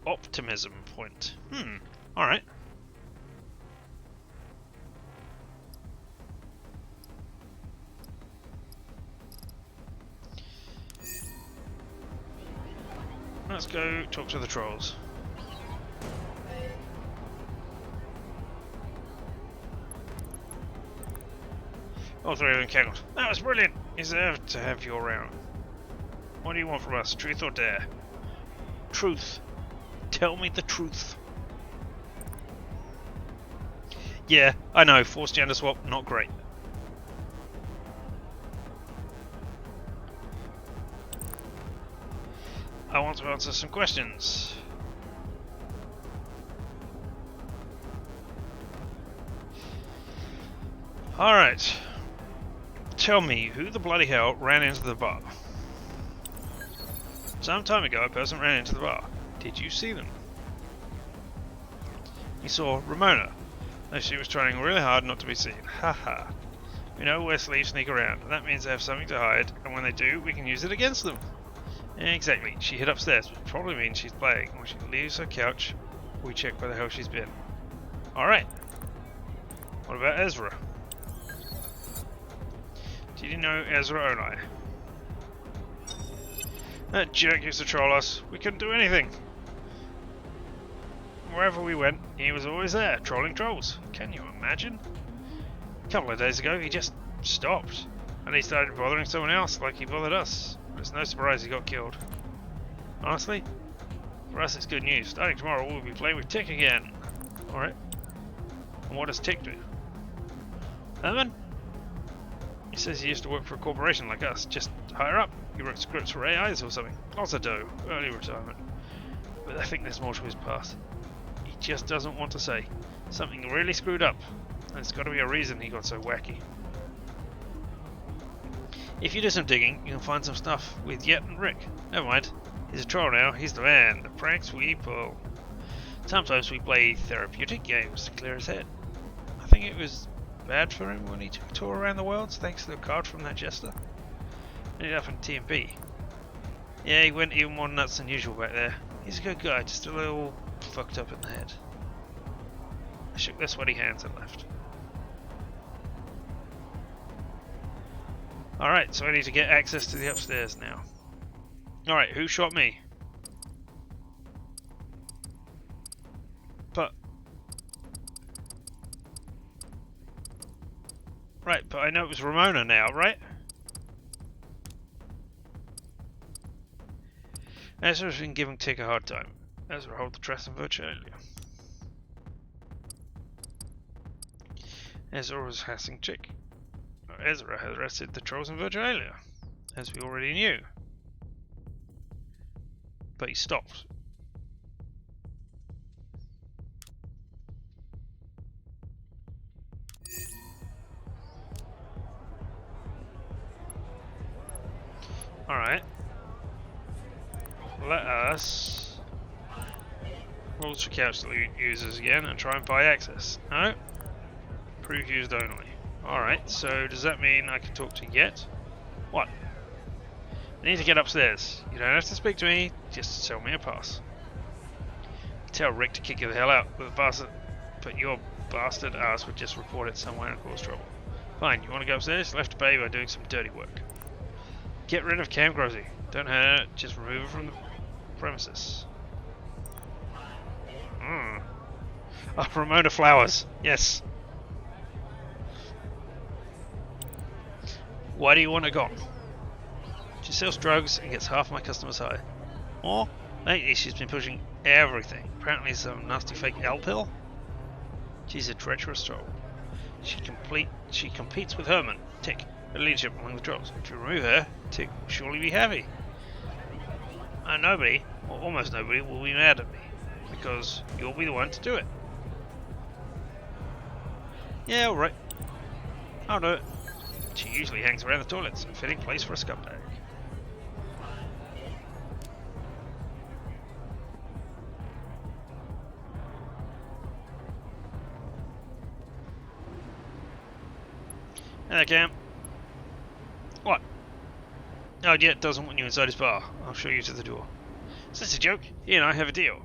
Optimism point. Alright. Let's go talk to the trolls. All 3 of them cackled. That was brilliant! You deserve to have you around. What do you want from us? Truth or dare? Truth. Tell me the truth. Yeah, I know, forced gender swap, not great. I want to answer some questions. Alright. Tell me, who the bloody hell ran into the bar? Some time ago, a person ran into the bar. Did you see them? You saw Ramona, though she was trying really hard not to be seen. Haha. We know where sleeves sneak around. That means they have something to hide, and when they do, we can use it against them. Exactly. She hid upstairs, which probably means she's playing. When she leaves her couch, we check where the hell she's been. Alright. What about Ezra? Did you know Ezra Onai? That jerk used to troll us. We couldn't do anything. Wherever we went, he was always there, trolling trolls. Can you imagine? A couple of days ago, he just stopped. And he started bothering someone else like he bothered us. But it's no surprise he got killed. Honestly, for us it's good news. Starting tomorrow, we'll be playing with Tick again. Alright. And what does Tick do? Herman? He says he used to work for a corporation like us, just higher up. He wrote scripts for AIs or something. Lots of dough. Early retirement. But I think there's more to his past. He just doesn't want to say. Something really screwed up. And there's got to be a reason he got so wacky. If you do some digging, you can find some stuff with Yet and Rick. Never mind. He's a troll now. He's the man. The pranks we pull. Sometimes we play therapeutic games to clear his head. I think it was bad for him when he took a tour around the world, thanks to the card from that jester. Ended up in TMP. Yeah, he went even more nuts than usual back there. He's a good guy, just a little fucked up in the head. I shook their sweaty hands and left. Alright, so I need to get access to the upstairs now. Alright, who shot me? But... Right, but I know it was Ramona now, right? Ezra's been giving Tick a hard time. Ezra hold the trust in virtually. Ezra was harassing Chick. Ezra had arrested the trolls in Virginia, as we already knew. But he stopped. Alright. Let us rules for couch users again and try and buy access. No? Prove used only. Alright, so does that mean I can talk to Yet? What? I need to get upstairs. You don't have to speak to me, just sell me a pass. Tell Rick to kick you the hell out, but your bastard ass would just report it somewhere and cause trouble. Fine, you want to go upstairs? You'll have to pay by doing some dirty work. Get rid of Cam Grosy. Don't hurt it, just remove it from the premises. Oh, Ramona Flowers. Yes. Why do you want her gone? She sells drugs and gets half my customers high. Or, lately she's been pushing everything. Apparently some nasty fake L pill. She's a treacherous troll. She competes with Herman, Tick, for leadership among the trolls. If you remove her, Tick will surely be happy. And nobody, or almost nobody, will be mad at me. Because you'll be the one to do it. Yeah, alright. I'll do it. She usually hangs around the toilets, a fitting place for a scumbag. Hello, Cam. What? Oh, yeah, doesn't want you inside his bar. I'll show you to the door. Is this a joke? He and I have a deal.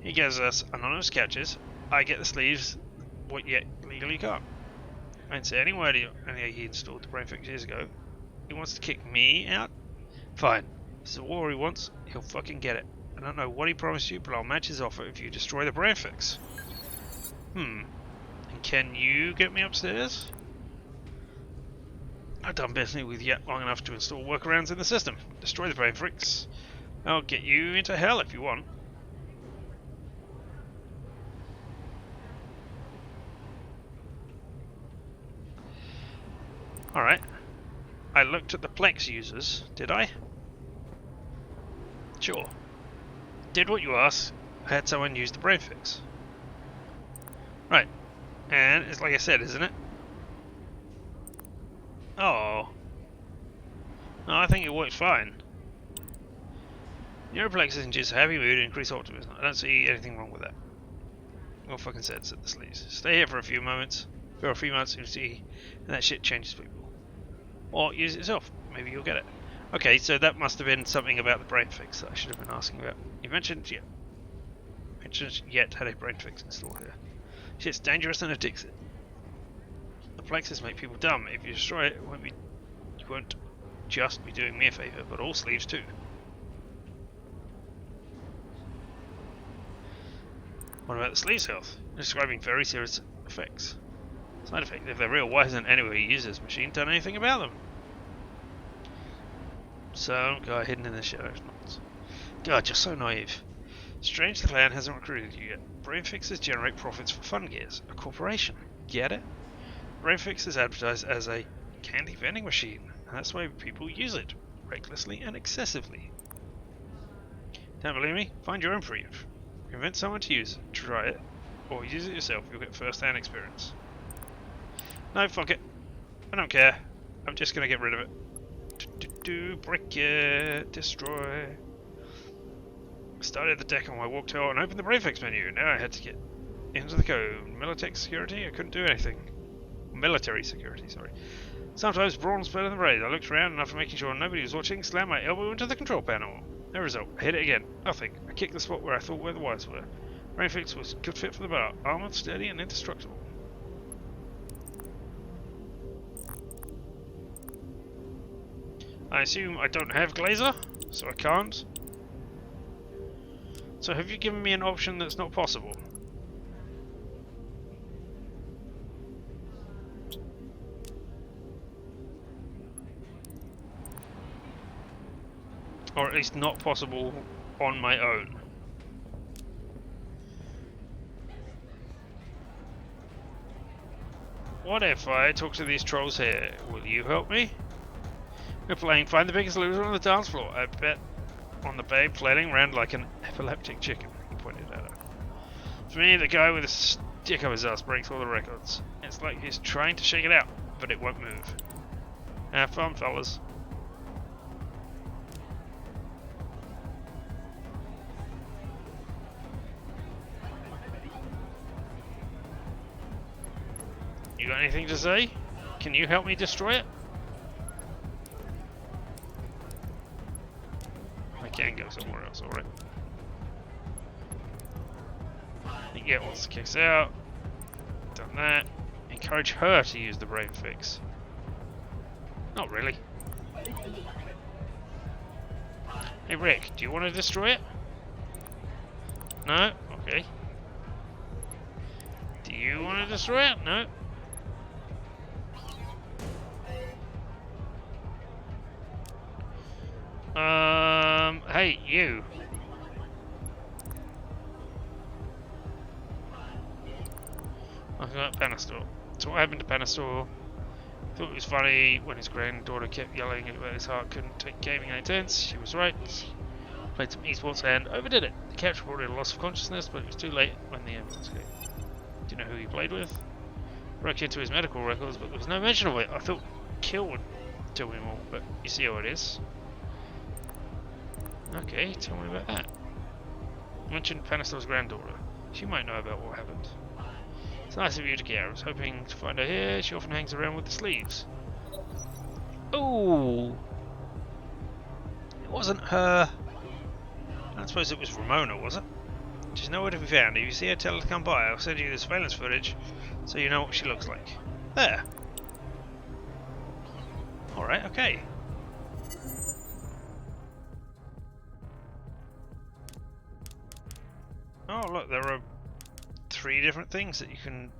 He gives us anonymous catches. I get the sleeves, what yet legally can't. I didn't say any word he installed the brain fix years ago. He wants to kick me out? Fine. If it's a war he wants, he'll fucking get it. I don't know what he promised you, but I'll match his offer if you destroy the brain fix. And can you get me upstairs? I've done business with Yet long enough to install workarounds in the system. Destroy the brain fix. I'll get you into hell if you want. Alright. I looked at the Plex users, did I? Sure. Did what you asked. I had someone use the brain fix. Right. And it's like I said, isn't it? Oh. No, I think it works fine. Neuroplex induces a happy mood and increase optimism. I don't see anything wrong with that. Well fucking said the sleaze. Stay here for a few moments. For a few months you'll see, and that shit changes people. Or use it yourself. Maybe you'll get it. Okay, so that must have been something about the brain fix that I should have been asking about. You mentioned yet had a brain fix installed here. Shit's dangerous and addictive. The plexes make people dumb. If you destroy it, you won't just be doing me a favour, but all sleeves too. What about the sleeves' health? Describing very serious effects. Side effect. If they're real, why hasn't anyone who uses this machine done anything about them? Some guy hidden in the shadows. God, you're so naive. Strange the clan hasn't recruited you yet. Brain fixes generate profits for Fun Gears, a corporation. Get it? Brain fix is advertised as a candy vending machine, and that's why people use it, recklessly and excessively. Don't believe me? Find your own proof. Convince someone to use it, try it, or use it yourself. You'll get first-hand experience. No, fuck it. I don't care. I'm just gonna get rid of it. Break it, destroy. Started the deck on my walk tower and opened the brain fix menu. Now I had to get into the code. Militech security? I couldn't do anything. Military security, sorry. Sometimes brawn's better than brain. I looked around and after making sure nobody was watching, slammed my elbow into the control panel. No result. I hit it again. Nothing. I kicked the spot where I thought where the wires were. Brain fix was a good fit for the bar. Armored, steady, and indestructible. I assume I don't have Glazer, so I can't. So have you given me an option that's not possible? Or at least not possible on my own. What if I talk to these trolls here? Will you help me? We're playing Find the Biggest Loser on the dance floor. I bet on the babe flailing around like an epileptic chicken, he pointed at her. For me, the guy with a stick up his ass breaks all the records. It's like he's trying to shake it out, but it won't move. Have fun, fellas. You got anything to say? Can you help me destroy it? I can go somewhere else, alright. Yeah, once it kicks out. Done that. Encourage her to use the brain fix. Not really. Hey Rick, do you want to destroy it? No? Okay. Do you want to destroy it? No? Hey, you. I got Panastor. So what happened to Panastor? Thought it was funny when his granddaughter kept yelling about his heart couldn't take gaming intense. She was right. Played some esports and overdid it. The catch reported a loss of consciousness, but it was too late when the ambulance came. Do you know who he played with? Broke into his medical records, but there was no mention of it. I thought Kill would tell me more, but you see how it is. Okay, tell me about that. Mentioned Panastor's granddaughter. She might know about what happened. It's nice of you to care. I was hoping to find her here. She often hangs around with the sleeves. Oh! It wasn't her. I don't suppose it was Ramona, was it? She's nowhere to be found. If you see her, tell her to come by. I'll send you the surveillance footage so you know what she looks like. There! Alright, okay. Oh look, there are 3 different things that you can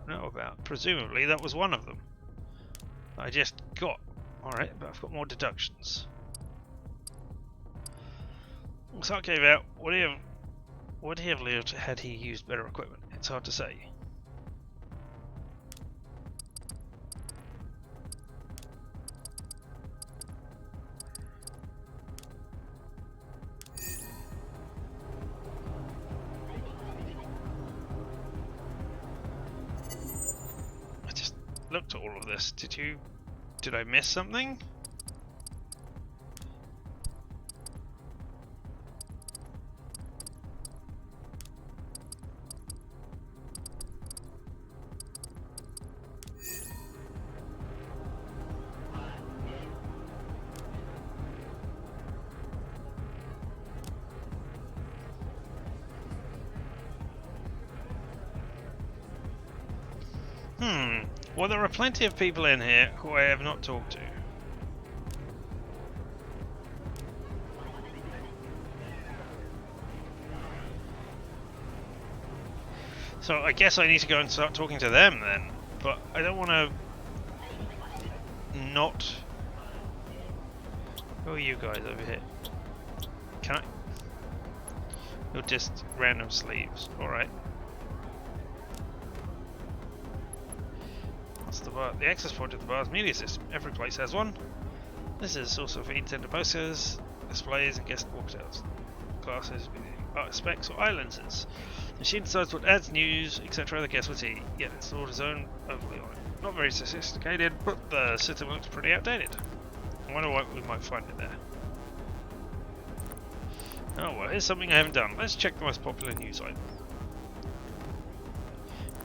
know about. Presumably that was one of them. I just got. Alright, but I've got more deductions. So I gave out. Would he have lived had he used better equipment? It's hard to say. looked at all of this. Did I miss something? Well, there are plenty of people in here who I have not talked to. So I guess I need to go and start talking to them then. But I don't want to not... Who are you guys over here? Can I... You're just random sleeves. Alright. The access point to the bar's media system. Every place has one. This is also for internet posters, displays, and guest walkouts. Classes, specs, or eye lenses. The machine decides what ads, news, etc. the guest will see. Yet it's stored its own overlay on it. Not very sophisticated, but the system looks pretty outdated. I wonder what we might find in there. Oh well, here's something I haven't done. Let's check the most popular news item.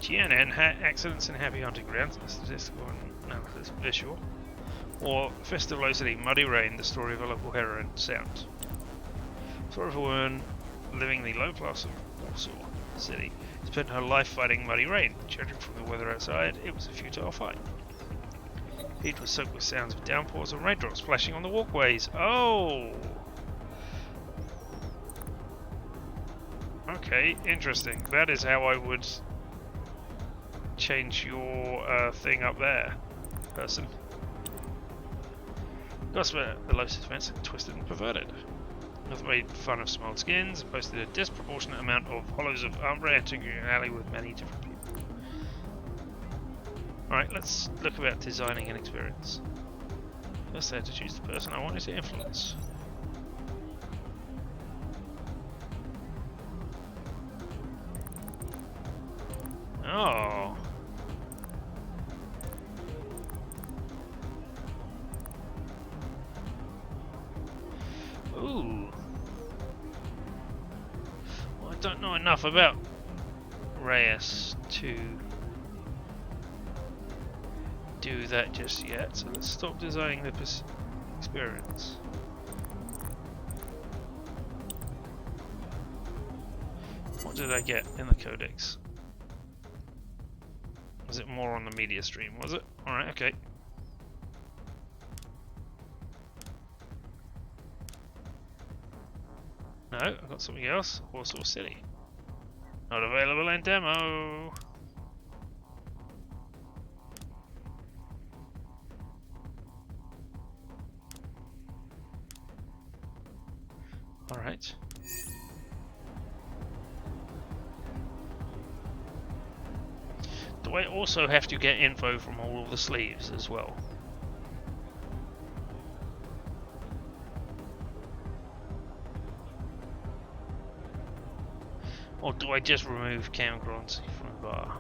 GNN accidents in happy hunting grounds, statistical analysis, visual. Or Festivlocity, muddy rain, the story of a local heroine, sound. Story of a woman living the low class of Warsaw City spent her life fighting muddy rain. Judging from the weather outside, it was a futile fight. Heat was soaked with sounds of downpours and raindrops splashing on the walkways. Oh! Okay, interesting. That is how I would change your thing up there, person. Gossip the Lotus fence twisted and perverted. Another made fun of small skins and posted a disproportionate amount of hollows of umbre entering an alley with many different people. Alright, let's look about designing an experience. First I had to choose the person I wanted to influence. Oh. Ooh. Well, I don't know enough about Reyes to do that just yet, so let's stop designing the experience. What did I get in the codex? Was it more on the media stream, was it? Alright, okay. No, I've got something else. Warsaw City. Not available in demo. Alright. Do I also have to get info from all of the sleeves as well? Or do I just remove Camgronzi from the bar?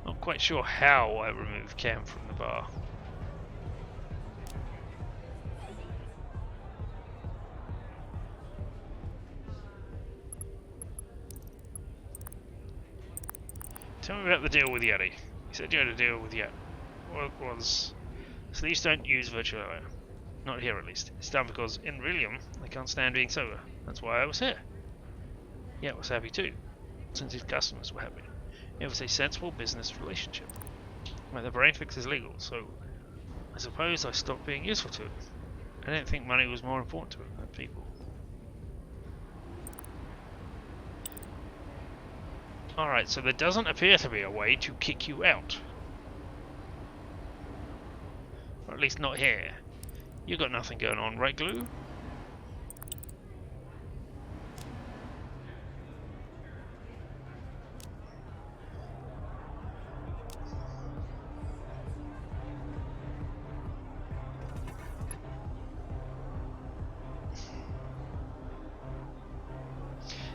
Not quite sure how I remove Cam from the bar. Tell me about the deal with Yeti. You said you had a deal with Yeti. What was... Sleeves don't use virtual IO. Not here at least. It's done because in Rillium they can't stand being sober. That's why I was here. Yet was happy too, since his customers were happy. It was a sensible business relationship. But the brain fix is legal, so I suppose I stopped being useful to it. I didn't think money was more important to it than people. Alright, so there doesn't appear to be a way to kick you out. Or at least not here. You got nothing going on, right, Glue?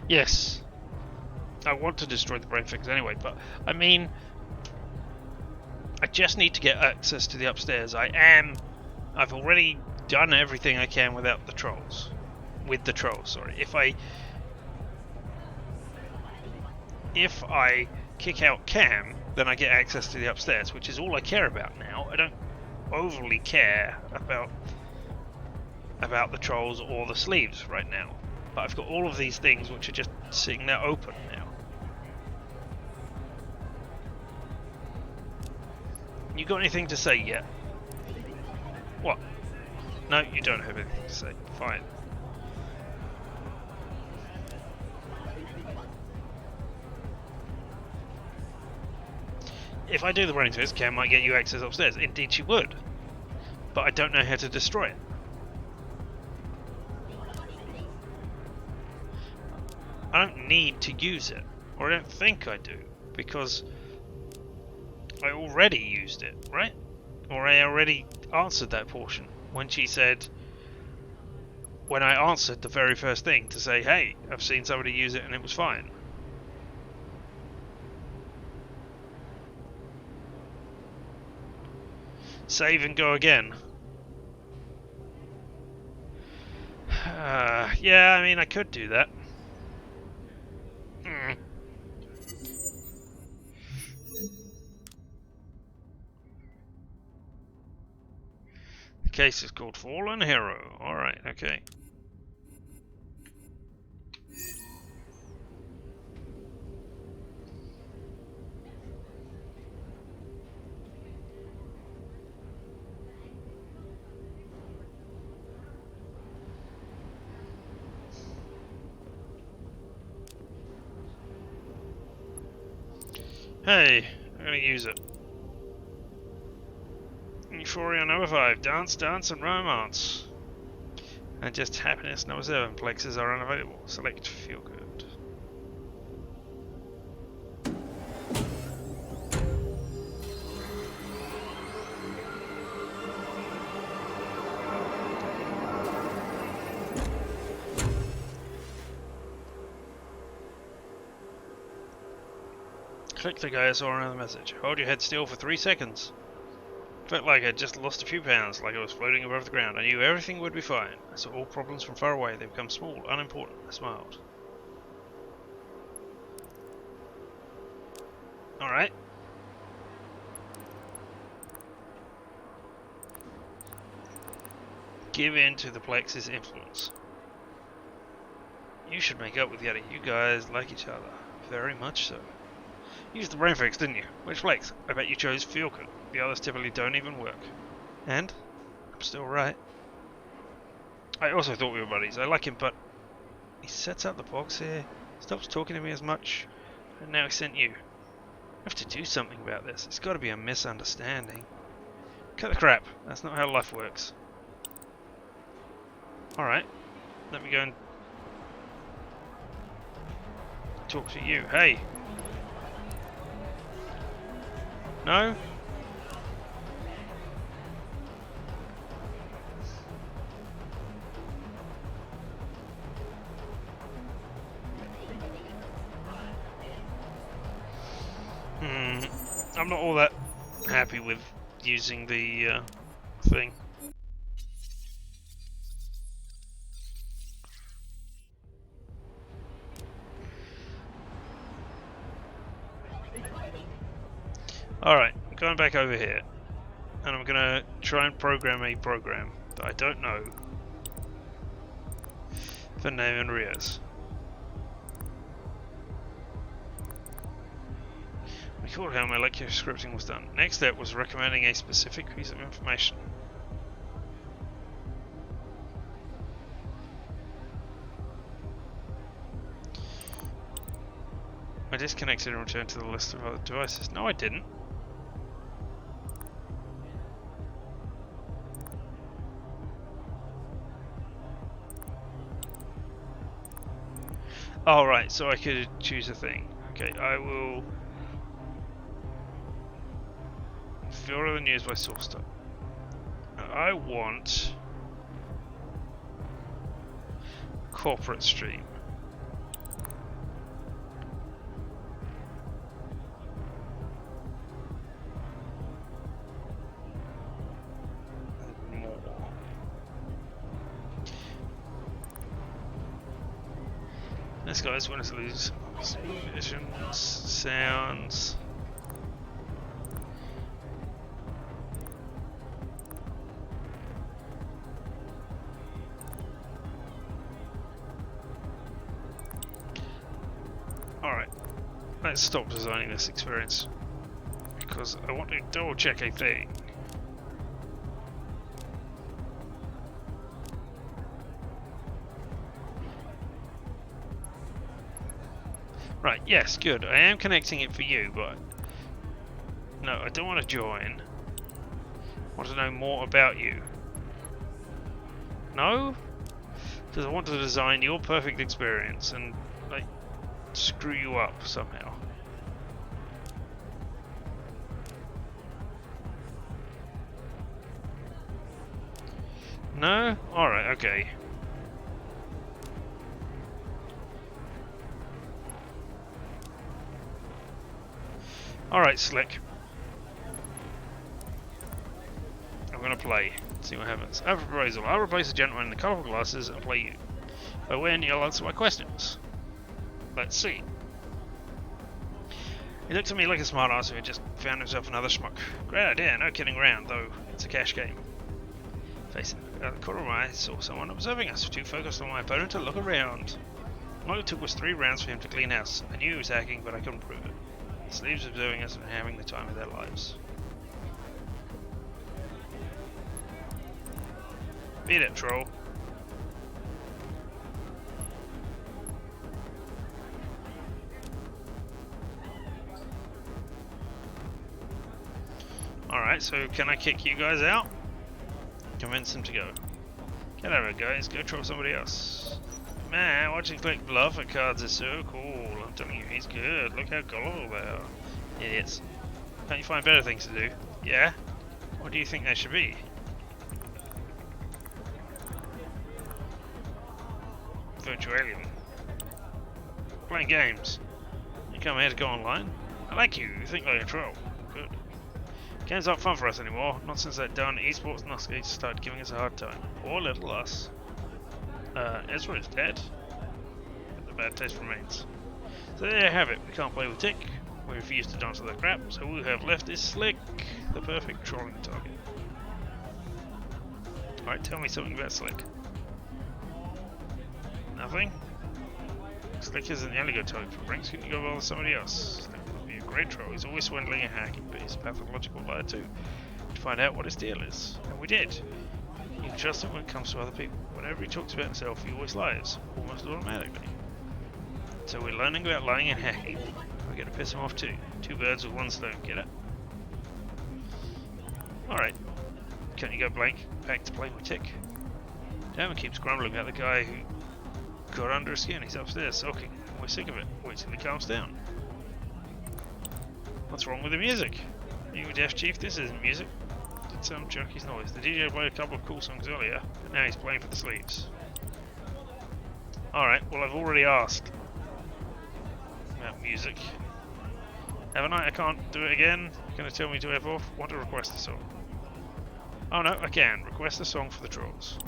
Yes. I want to destroy the brain things anyway, but I mean, I just need to get access to the upstairs. I've already done everything I can without the trolls. With the trolls, sorry. If I kick out Cam, then I get access to the upstairs, which is all I care about now. I don't overly care about the trolls or the sleeves right now. But I've got all of these things which are just sitting there open now. You got anything to say yet? What? No, you don't have anything to say. Fine. If I do the brain twist, Cam might get you access upstairs. Indeed she would. But I don't know how to destroy it. I don't need to use it. Or I don't think I do. Because I already used it, right? Or I already answered that portion. When she said... When I answered the very first thing to say, hey, I've seen somebody use it and it was fine. Save and go again. Yeah, I mean, I could do that. The case is called Fallen Hero. Alright, okay. Hey, I'm gonna use it. Euphoria number 5. Dance, dance, and romance. And just happiness number 7. Plexes are unavailable. Select feel good. Click the guy I saw another message. Hold your head still for 3 seconds. Felt like I'd just lost a few pounds, like I was floating above the ground. I knew everything would be fine. I saw all problems from far away. They become small, unimportant. I smiled. Alright. Give in to the Plex's influence. You should make up with Yeti. You guys like each other. Very much so. You used the brain fix, didn't you? Which Plex? I bet you chose Feel Good. The others typically don't even work. And? I'm still right. I also thought we were buddies. I like him, but... He sets up the box here, stops talking to me as much, and now he sent you. I have to do something about this. It's got to be a misunderstanding. Cut the crap. That's not how life works. Alright. Let me go and... talk to you. Hey! No? I'm not all that happy with using the thing. Alright, I'm going back over here. And I'm going to try and program a program that I don't know for Name and Rios. Recall how molecular scripting was done. Next step was recommending a specific piece of information. I disconnected and returned to the list of other devices. No, I didn't. Oh, right, so I could choose a thing. Okay, I will... Feel the news by source type. I want... corporate stream. This guy's going to lose vision, sounds. Alright, let's stop designing this experience because I want to double check a thing. Right, yes, good. I am connecting it for you, but no, I don't want to join. I want to know more about you. No? Because I want to design your perfect experience and, like, screw you up somehow. No? Alright, okay. Alright, Slick. I'm gonna play. See what happens. I have a proposal. I'll replace the gentleman in the colourful glasses and play you. By when you'll answer my questions. Let's see. He looked at me like a smart ass who had just found himself another schmuck. Great idea, no kidding around, though it's a cash game. Facing out of the corner of my eye, I saw someone observing us, too focused on my opponent to look around. All it took was 3 rounds for him to clean house. I knew he was hacking, but I couldn't prove it. The slaves observing us and having the time of their lives. Beat it, troll. Alright, so can I kick you guys out? Convince them to go. Get over it, guys. Go troll somebody else. Man, watching Click bluff at cards is so cool. I'm telling you, he's good. Look how gullible they are. Idiots. Can't you find better things to do? Yeah? What do you think they should be? Virtual alien. Playing games. You come here to go online? I like you. You think like a troll. Good. Games aren't fun for us anymore. Not since that darn esports nutscase started giving us a hard time. Poor little us. Ezra is dead. But the bad taste remains. So there you have it. We can't play with Tick. We refuse to dance with that crap. So all we have left is Slick, the perfect trolling target. Alright, tell me something about Slick. Nothing? Slick isn't the only good target for pranks. Couldn't you go bother somebody else? Slick would be a great troll. He's always swindling and hacking, but he's a pathological liar too. To find out what his deal is. And we did. You can trust him when it comes to other people. Whenever he talks about himself, he always lies. Almost automatically. So we're learning about lying and hacking. We're going to piss him off too. 2 birds with 1 stone, get it? Alright. Can't you go back to playing with Tick? Damon keeps grumbling about the guy who got under his skin. He's upstairs sulking. We're sick of it. Wait till he calms down. What's wrong with the music? Are you a deaf chief? This isn't music. Did some junkie's noise. The DJ played a couple of cool songs earlier, but now he's playing for the sleeves. Alright, well I've already asked about music. Haven't I? I can't do it again. You're going to tell me to F off? Want to request a song? Oh no, I can. Request a song for the trolls.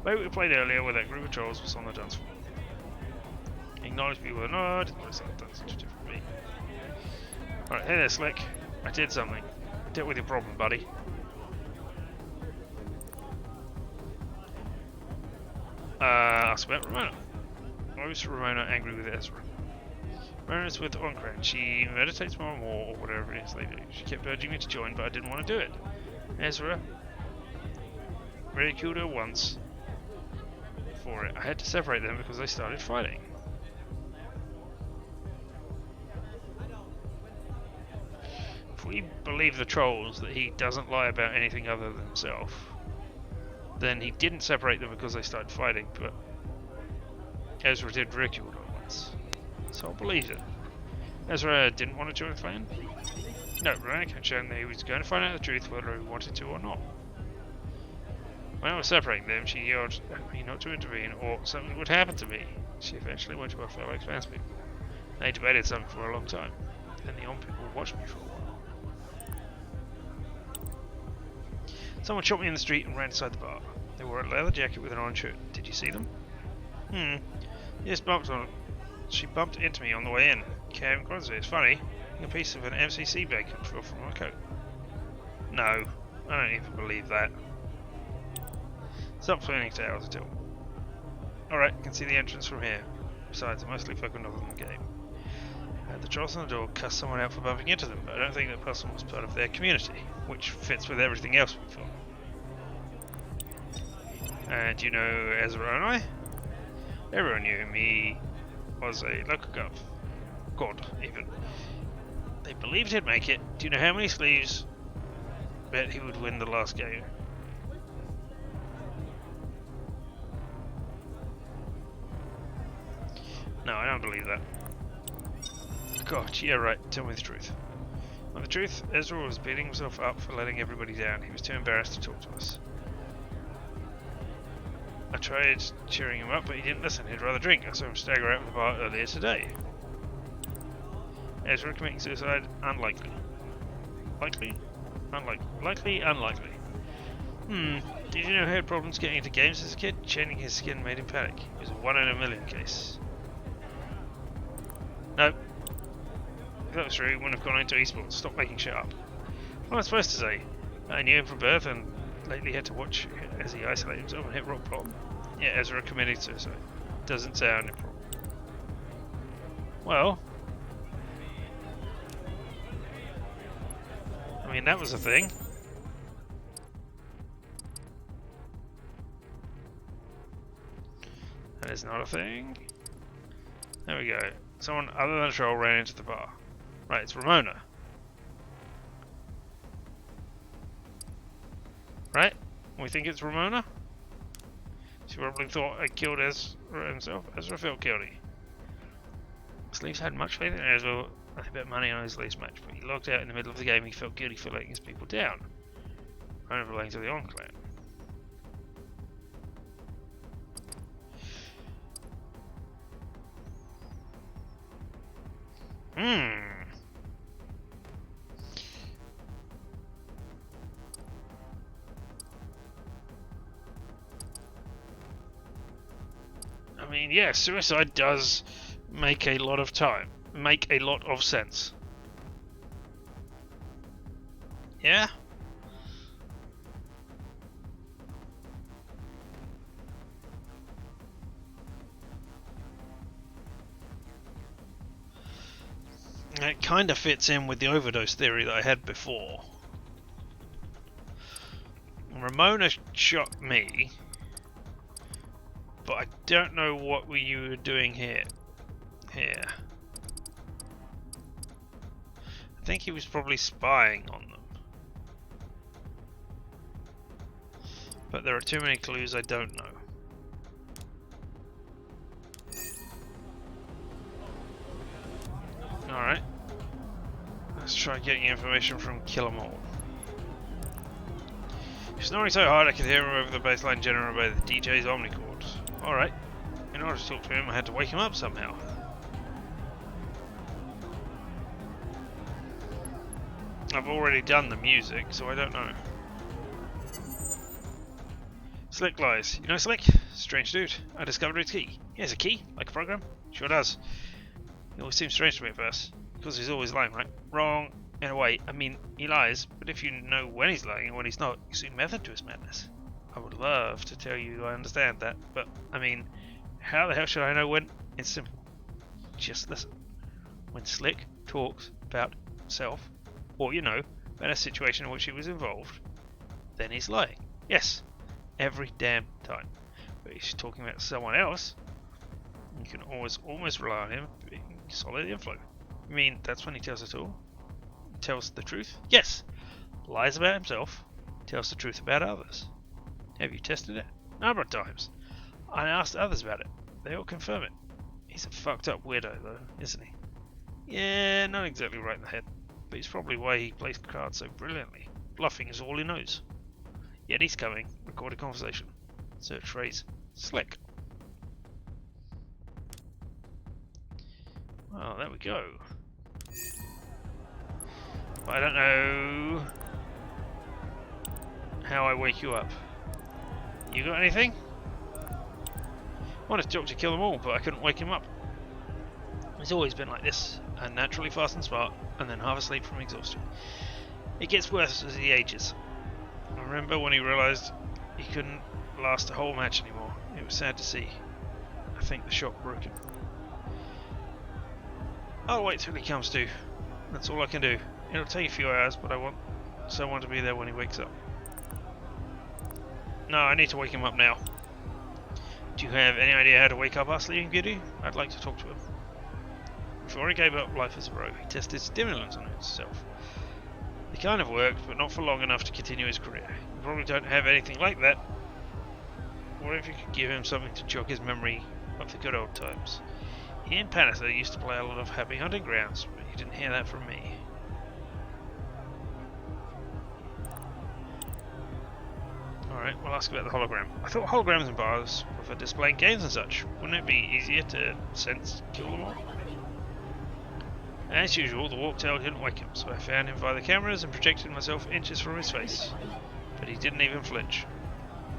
Wait, we played earlier where that group of trolls was on the dance floor. Acknowledge people with a nod. That's too different for me. Alright, hey there, Slick. I did something. Deal with your problem, buddy. Ask about Ramona. Why was Ramona angry with Ezra? Ramona's with Onkran. She meditates more and more, or whatever it is they do. She kept urging me to join, but I didn't want to do it. Ezra ridiculed her once for it. I had to separate them because they started fighting. If we believe the trolls that he doesn't lie about anything other than himself, then he didn't separate them because they started fighting, but Ezra did ridicule her once. So I'll believe it. Ezra didn't want to join the clan? No, Ramona kept showing that he was going to find out the truth whether he wanted to or not. When I was separating them, she yelled at me not to intervene or something would happen to me. She eventually went to her fellow Expanse people. They debated something for a long time. Then the On people watched me for a while. Someone shot me in the street and ran inside the bar. They wore a leather jacket with an orange shirt. Did you see them? Yes, she bumped into me on the way in. Cam grunts. It's funny. A piece of an MCC bacon fell from my coat. No, I don't even believe that. Stop flinging tales at all. Alright, you can see the entrance from here. Besides, I mostly fucking know in the game. The trolls on the door cussed someone out for bumping into them, but I don't think that person was part of their community, which fits with everything else we've got. Do you know Ezra and I? Everyone knew him. He was a local god, even. They believed he'd make it. Do you know how many sleeves bet he would win the last game? No, I don't believe that. God, yeah, right. Tell me the truth. Well, the truth, Ezra was beating himself up for letting everybody down. He was too embarrassed to talk to us. I tried cheering him up, but he didn't listen. He'd rather drink. I saw him stagger out of the bar earlier today. Ezra committing suicide? Unlikely. Likely? Unlikely. Likely? Unlikely. Did you know he had problems getting into games as a kid? Chaining his skin made him panic. It was a 1 in a million case. Nope. If that was true, he wouldn't have gone into esports. Stop making shit up. What am I supposed to say? I knew him from birth and lately had to watch as he isolated himself and hit rock bottom. Yeah, Ezra committed suicide. Doesn't sound improbable. Well, I mean, that was a thing. That is not a thing. There we go. Someone other than a troll ran into the bar. Right, it's Ramona. Right? We think it's Ramona? She probably thought I killed Ezra himself. Ezra felt guilty. Sleeves had much faith in Ezra. I bet money on his last match, but he logged out in the middle of the game. He felt guilty for letting his people down. Only belonging to the On clan. I mean, yeah, suicide does make a lot of sense. Yeah? It kind of fits in with the overdose theory that I had before. Ramona shot me, but I don't know what you were doing here. I think he was probably spying on them. But there are too many clues I don't know. Alright. Let's try getting information from Kill 'Em All. He's snoring so hard I could hear him over the baseline generated by the DJ's omnicord. Alright. In order to talk to him, I had to wake him up somehow. I've already done the music, so I don't know. Slick lies. You know Slick? Strange dude. I discovered his key. He has a key? Like a program? Sure does. It always seems strange to me at first. Because he's always lying, right? Wrong. In a way. I mean, he lies, but if you know when he's lying and when he's not, you see method to his madness. I would love to tell you I understand that, but, I mean, how the hell should I know when? It's simple. Just listen. When Slick talks about himself, or, you know, about a situation in which he was involved, then he's lying. Yes. Every damn time. But if he's talking about someone else, you can almost rely on him being solid inflow. I mean, that's when he tells us all. Tells the truth? Yes. Lies about himself. Tells the truth about others. Have you tested it? A number of times. I asked others about it. They all confirm it. He's a fucked up weirdo though, isn't he? Yeah, not exactly right in the head. But it's probably why he plays cards so brilliantly. Bluffing is all he knows. Yet he's coming. Record a conversation. Search phrase. Slick. Well, there we go. But I don't know how I wake you up. You got anything? I wanted Jock to kill them all, but I couldn't wake him up. He's always been like this, unnaturally fast and smart, and then half asleep from exhaustion. It gets worse as he ages. I remember when he realised he couldn't last a whole match anymore. It was sad to see. I think the shock broke him. I'll wait till he comes to. That's all I can do. It'll take a few hours, but I want someone to be there when he wakes up. No, I need to wake him up now. Do you have any idea how to wake up our sleeping beauty? I'd like to talk to him. Before he gave up life as a rogue, he tested stimulants on himself. They kind of worked, but not for long enough to continue his career. You probably don't have anything like that. What if you could give him something to jog his memory of the good old times? He and Panther used to play a lot of Happy Hunting Grounds, but you didn't hear that from me. Alright, we'll ask about the hologram. I thought holograms in bars were for displaying games and such. Wouldn't it be easier to sense kill them all? As usual, the walk tail couldn't wake him, so I found him via the cameras and projected myself inches from his face. But he didn't even flinch.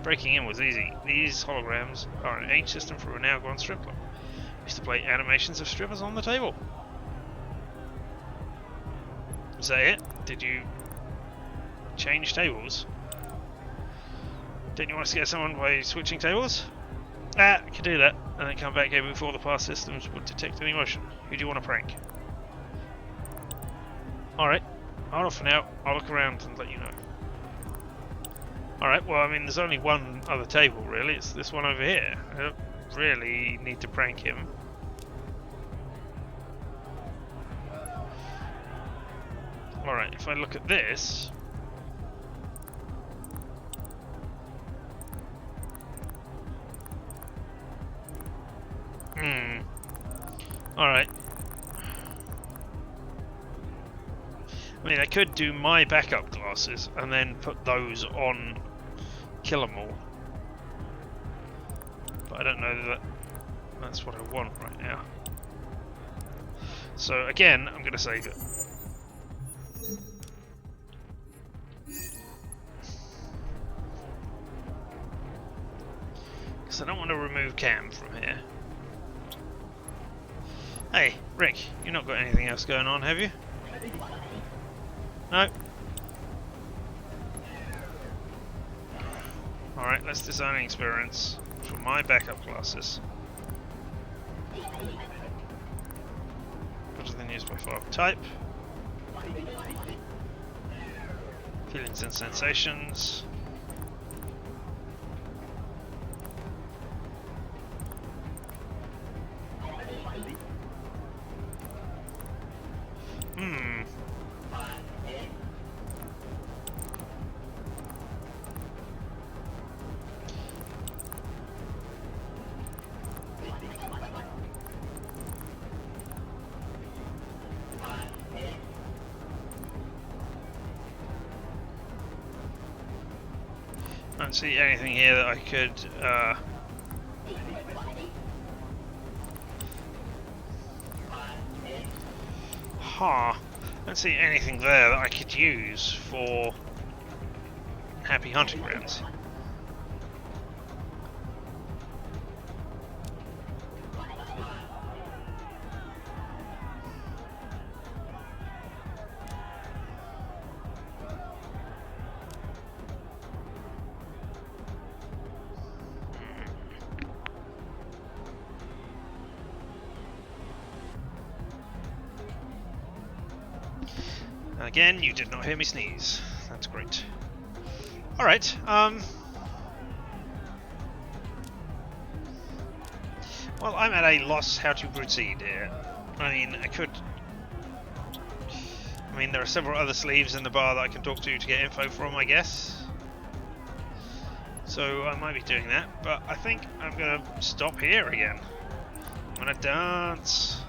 Breaking in was easy. These holograms are an age system for a now gone strip club. I used to play animations of strippers on the table. Is that it? Did you change tables? Didn't you want to scare someone by switching tables? Ah, I could do that, and then come back here before the past systems would detect any motion. Who do you want to prank? Alright, hold off for now. I'll look around and let you know. Alright, well, I mean, there's only one other table, really. It's this one over here. I don't really need to prank him. Alright, if I look at this... Alright. I mean, I could do my backup glasses and then put those on Kill 'Em All. But I don't know that that's what I want right now. So again, I'm going to save it. Because I don't want to remove Cam from here. Hey, Rick, you've not got anything else going on, have you? No. Alright, let's design an experience for my backup classes. Better than used by file type. Feelings and sensations. I don't see anything here that I could I don't see anything there that I could use for Happy Hunting Grounds. Again, you did not hear me sneeze. That's great. Alright, well, I'm at a loss how to proceed here. I mean, there are several other sleeves in the bar that I can talk to get info from, I guess. So I might be doing that, but I think I'm gonna stop here again. I'm gonna dance.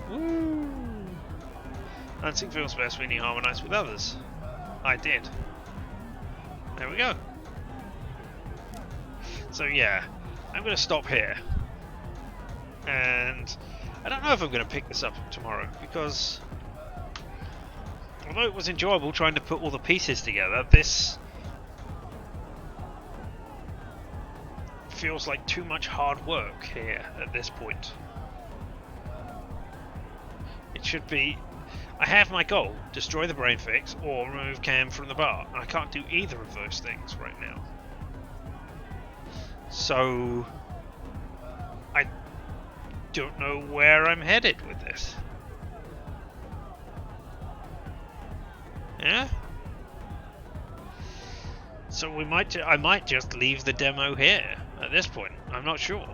Woo! Dancing feels best when you harmonise with others. I did. There we go. So yeah, I'm going to stop here. And I don't know if I'm going to pick this up tomorrow, because although it was enjoyable trying to put all the pieces together, this feels like too much hard work here at this point. It should be, I have my goal, destroy the brain fix or remove Cam from the bar. I can't do either of those things right now. So I don't know where I'm headed with this. Yeah? So I might just leave the demo here at this point. I'm not sure.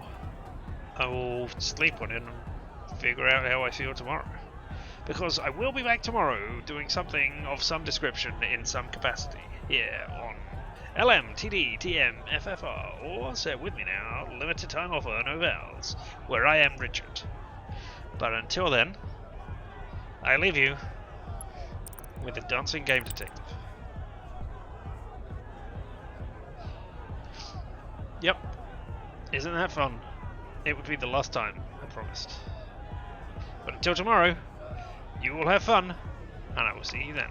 I will sleep on it and figure out how I feel tomorrow. Because I will be back tomorrow doing something of some description in some capacity here on LMTD/TM/FFR, or say it with me now, limited time offer, no vowels, where I am Richard. But until then, I leave you with the dancing game detective. Yep, isn't that fun? It would be the last time, I promised. But until tomorrow, you will have fun, and I will see you then.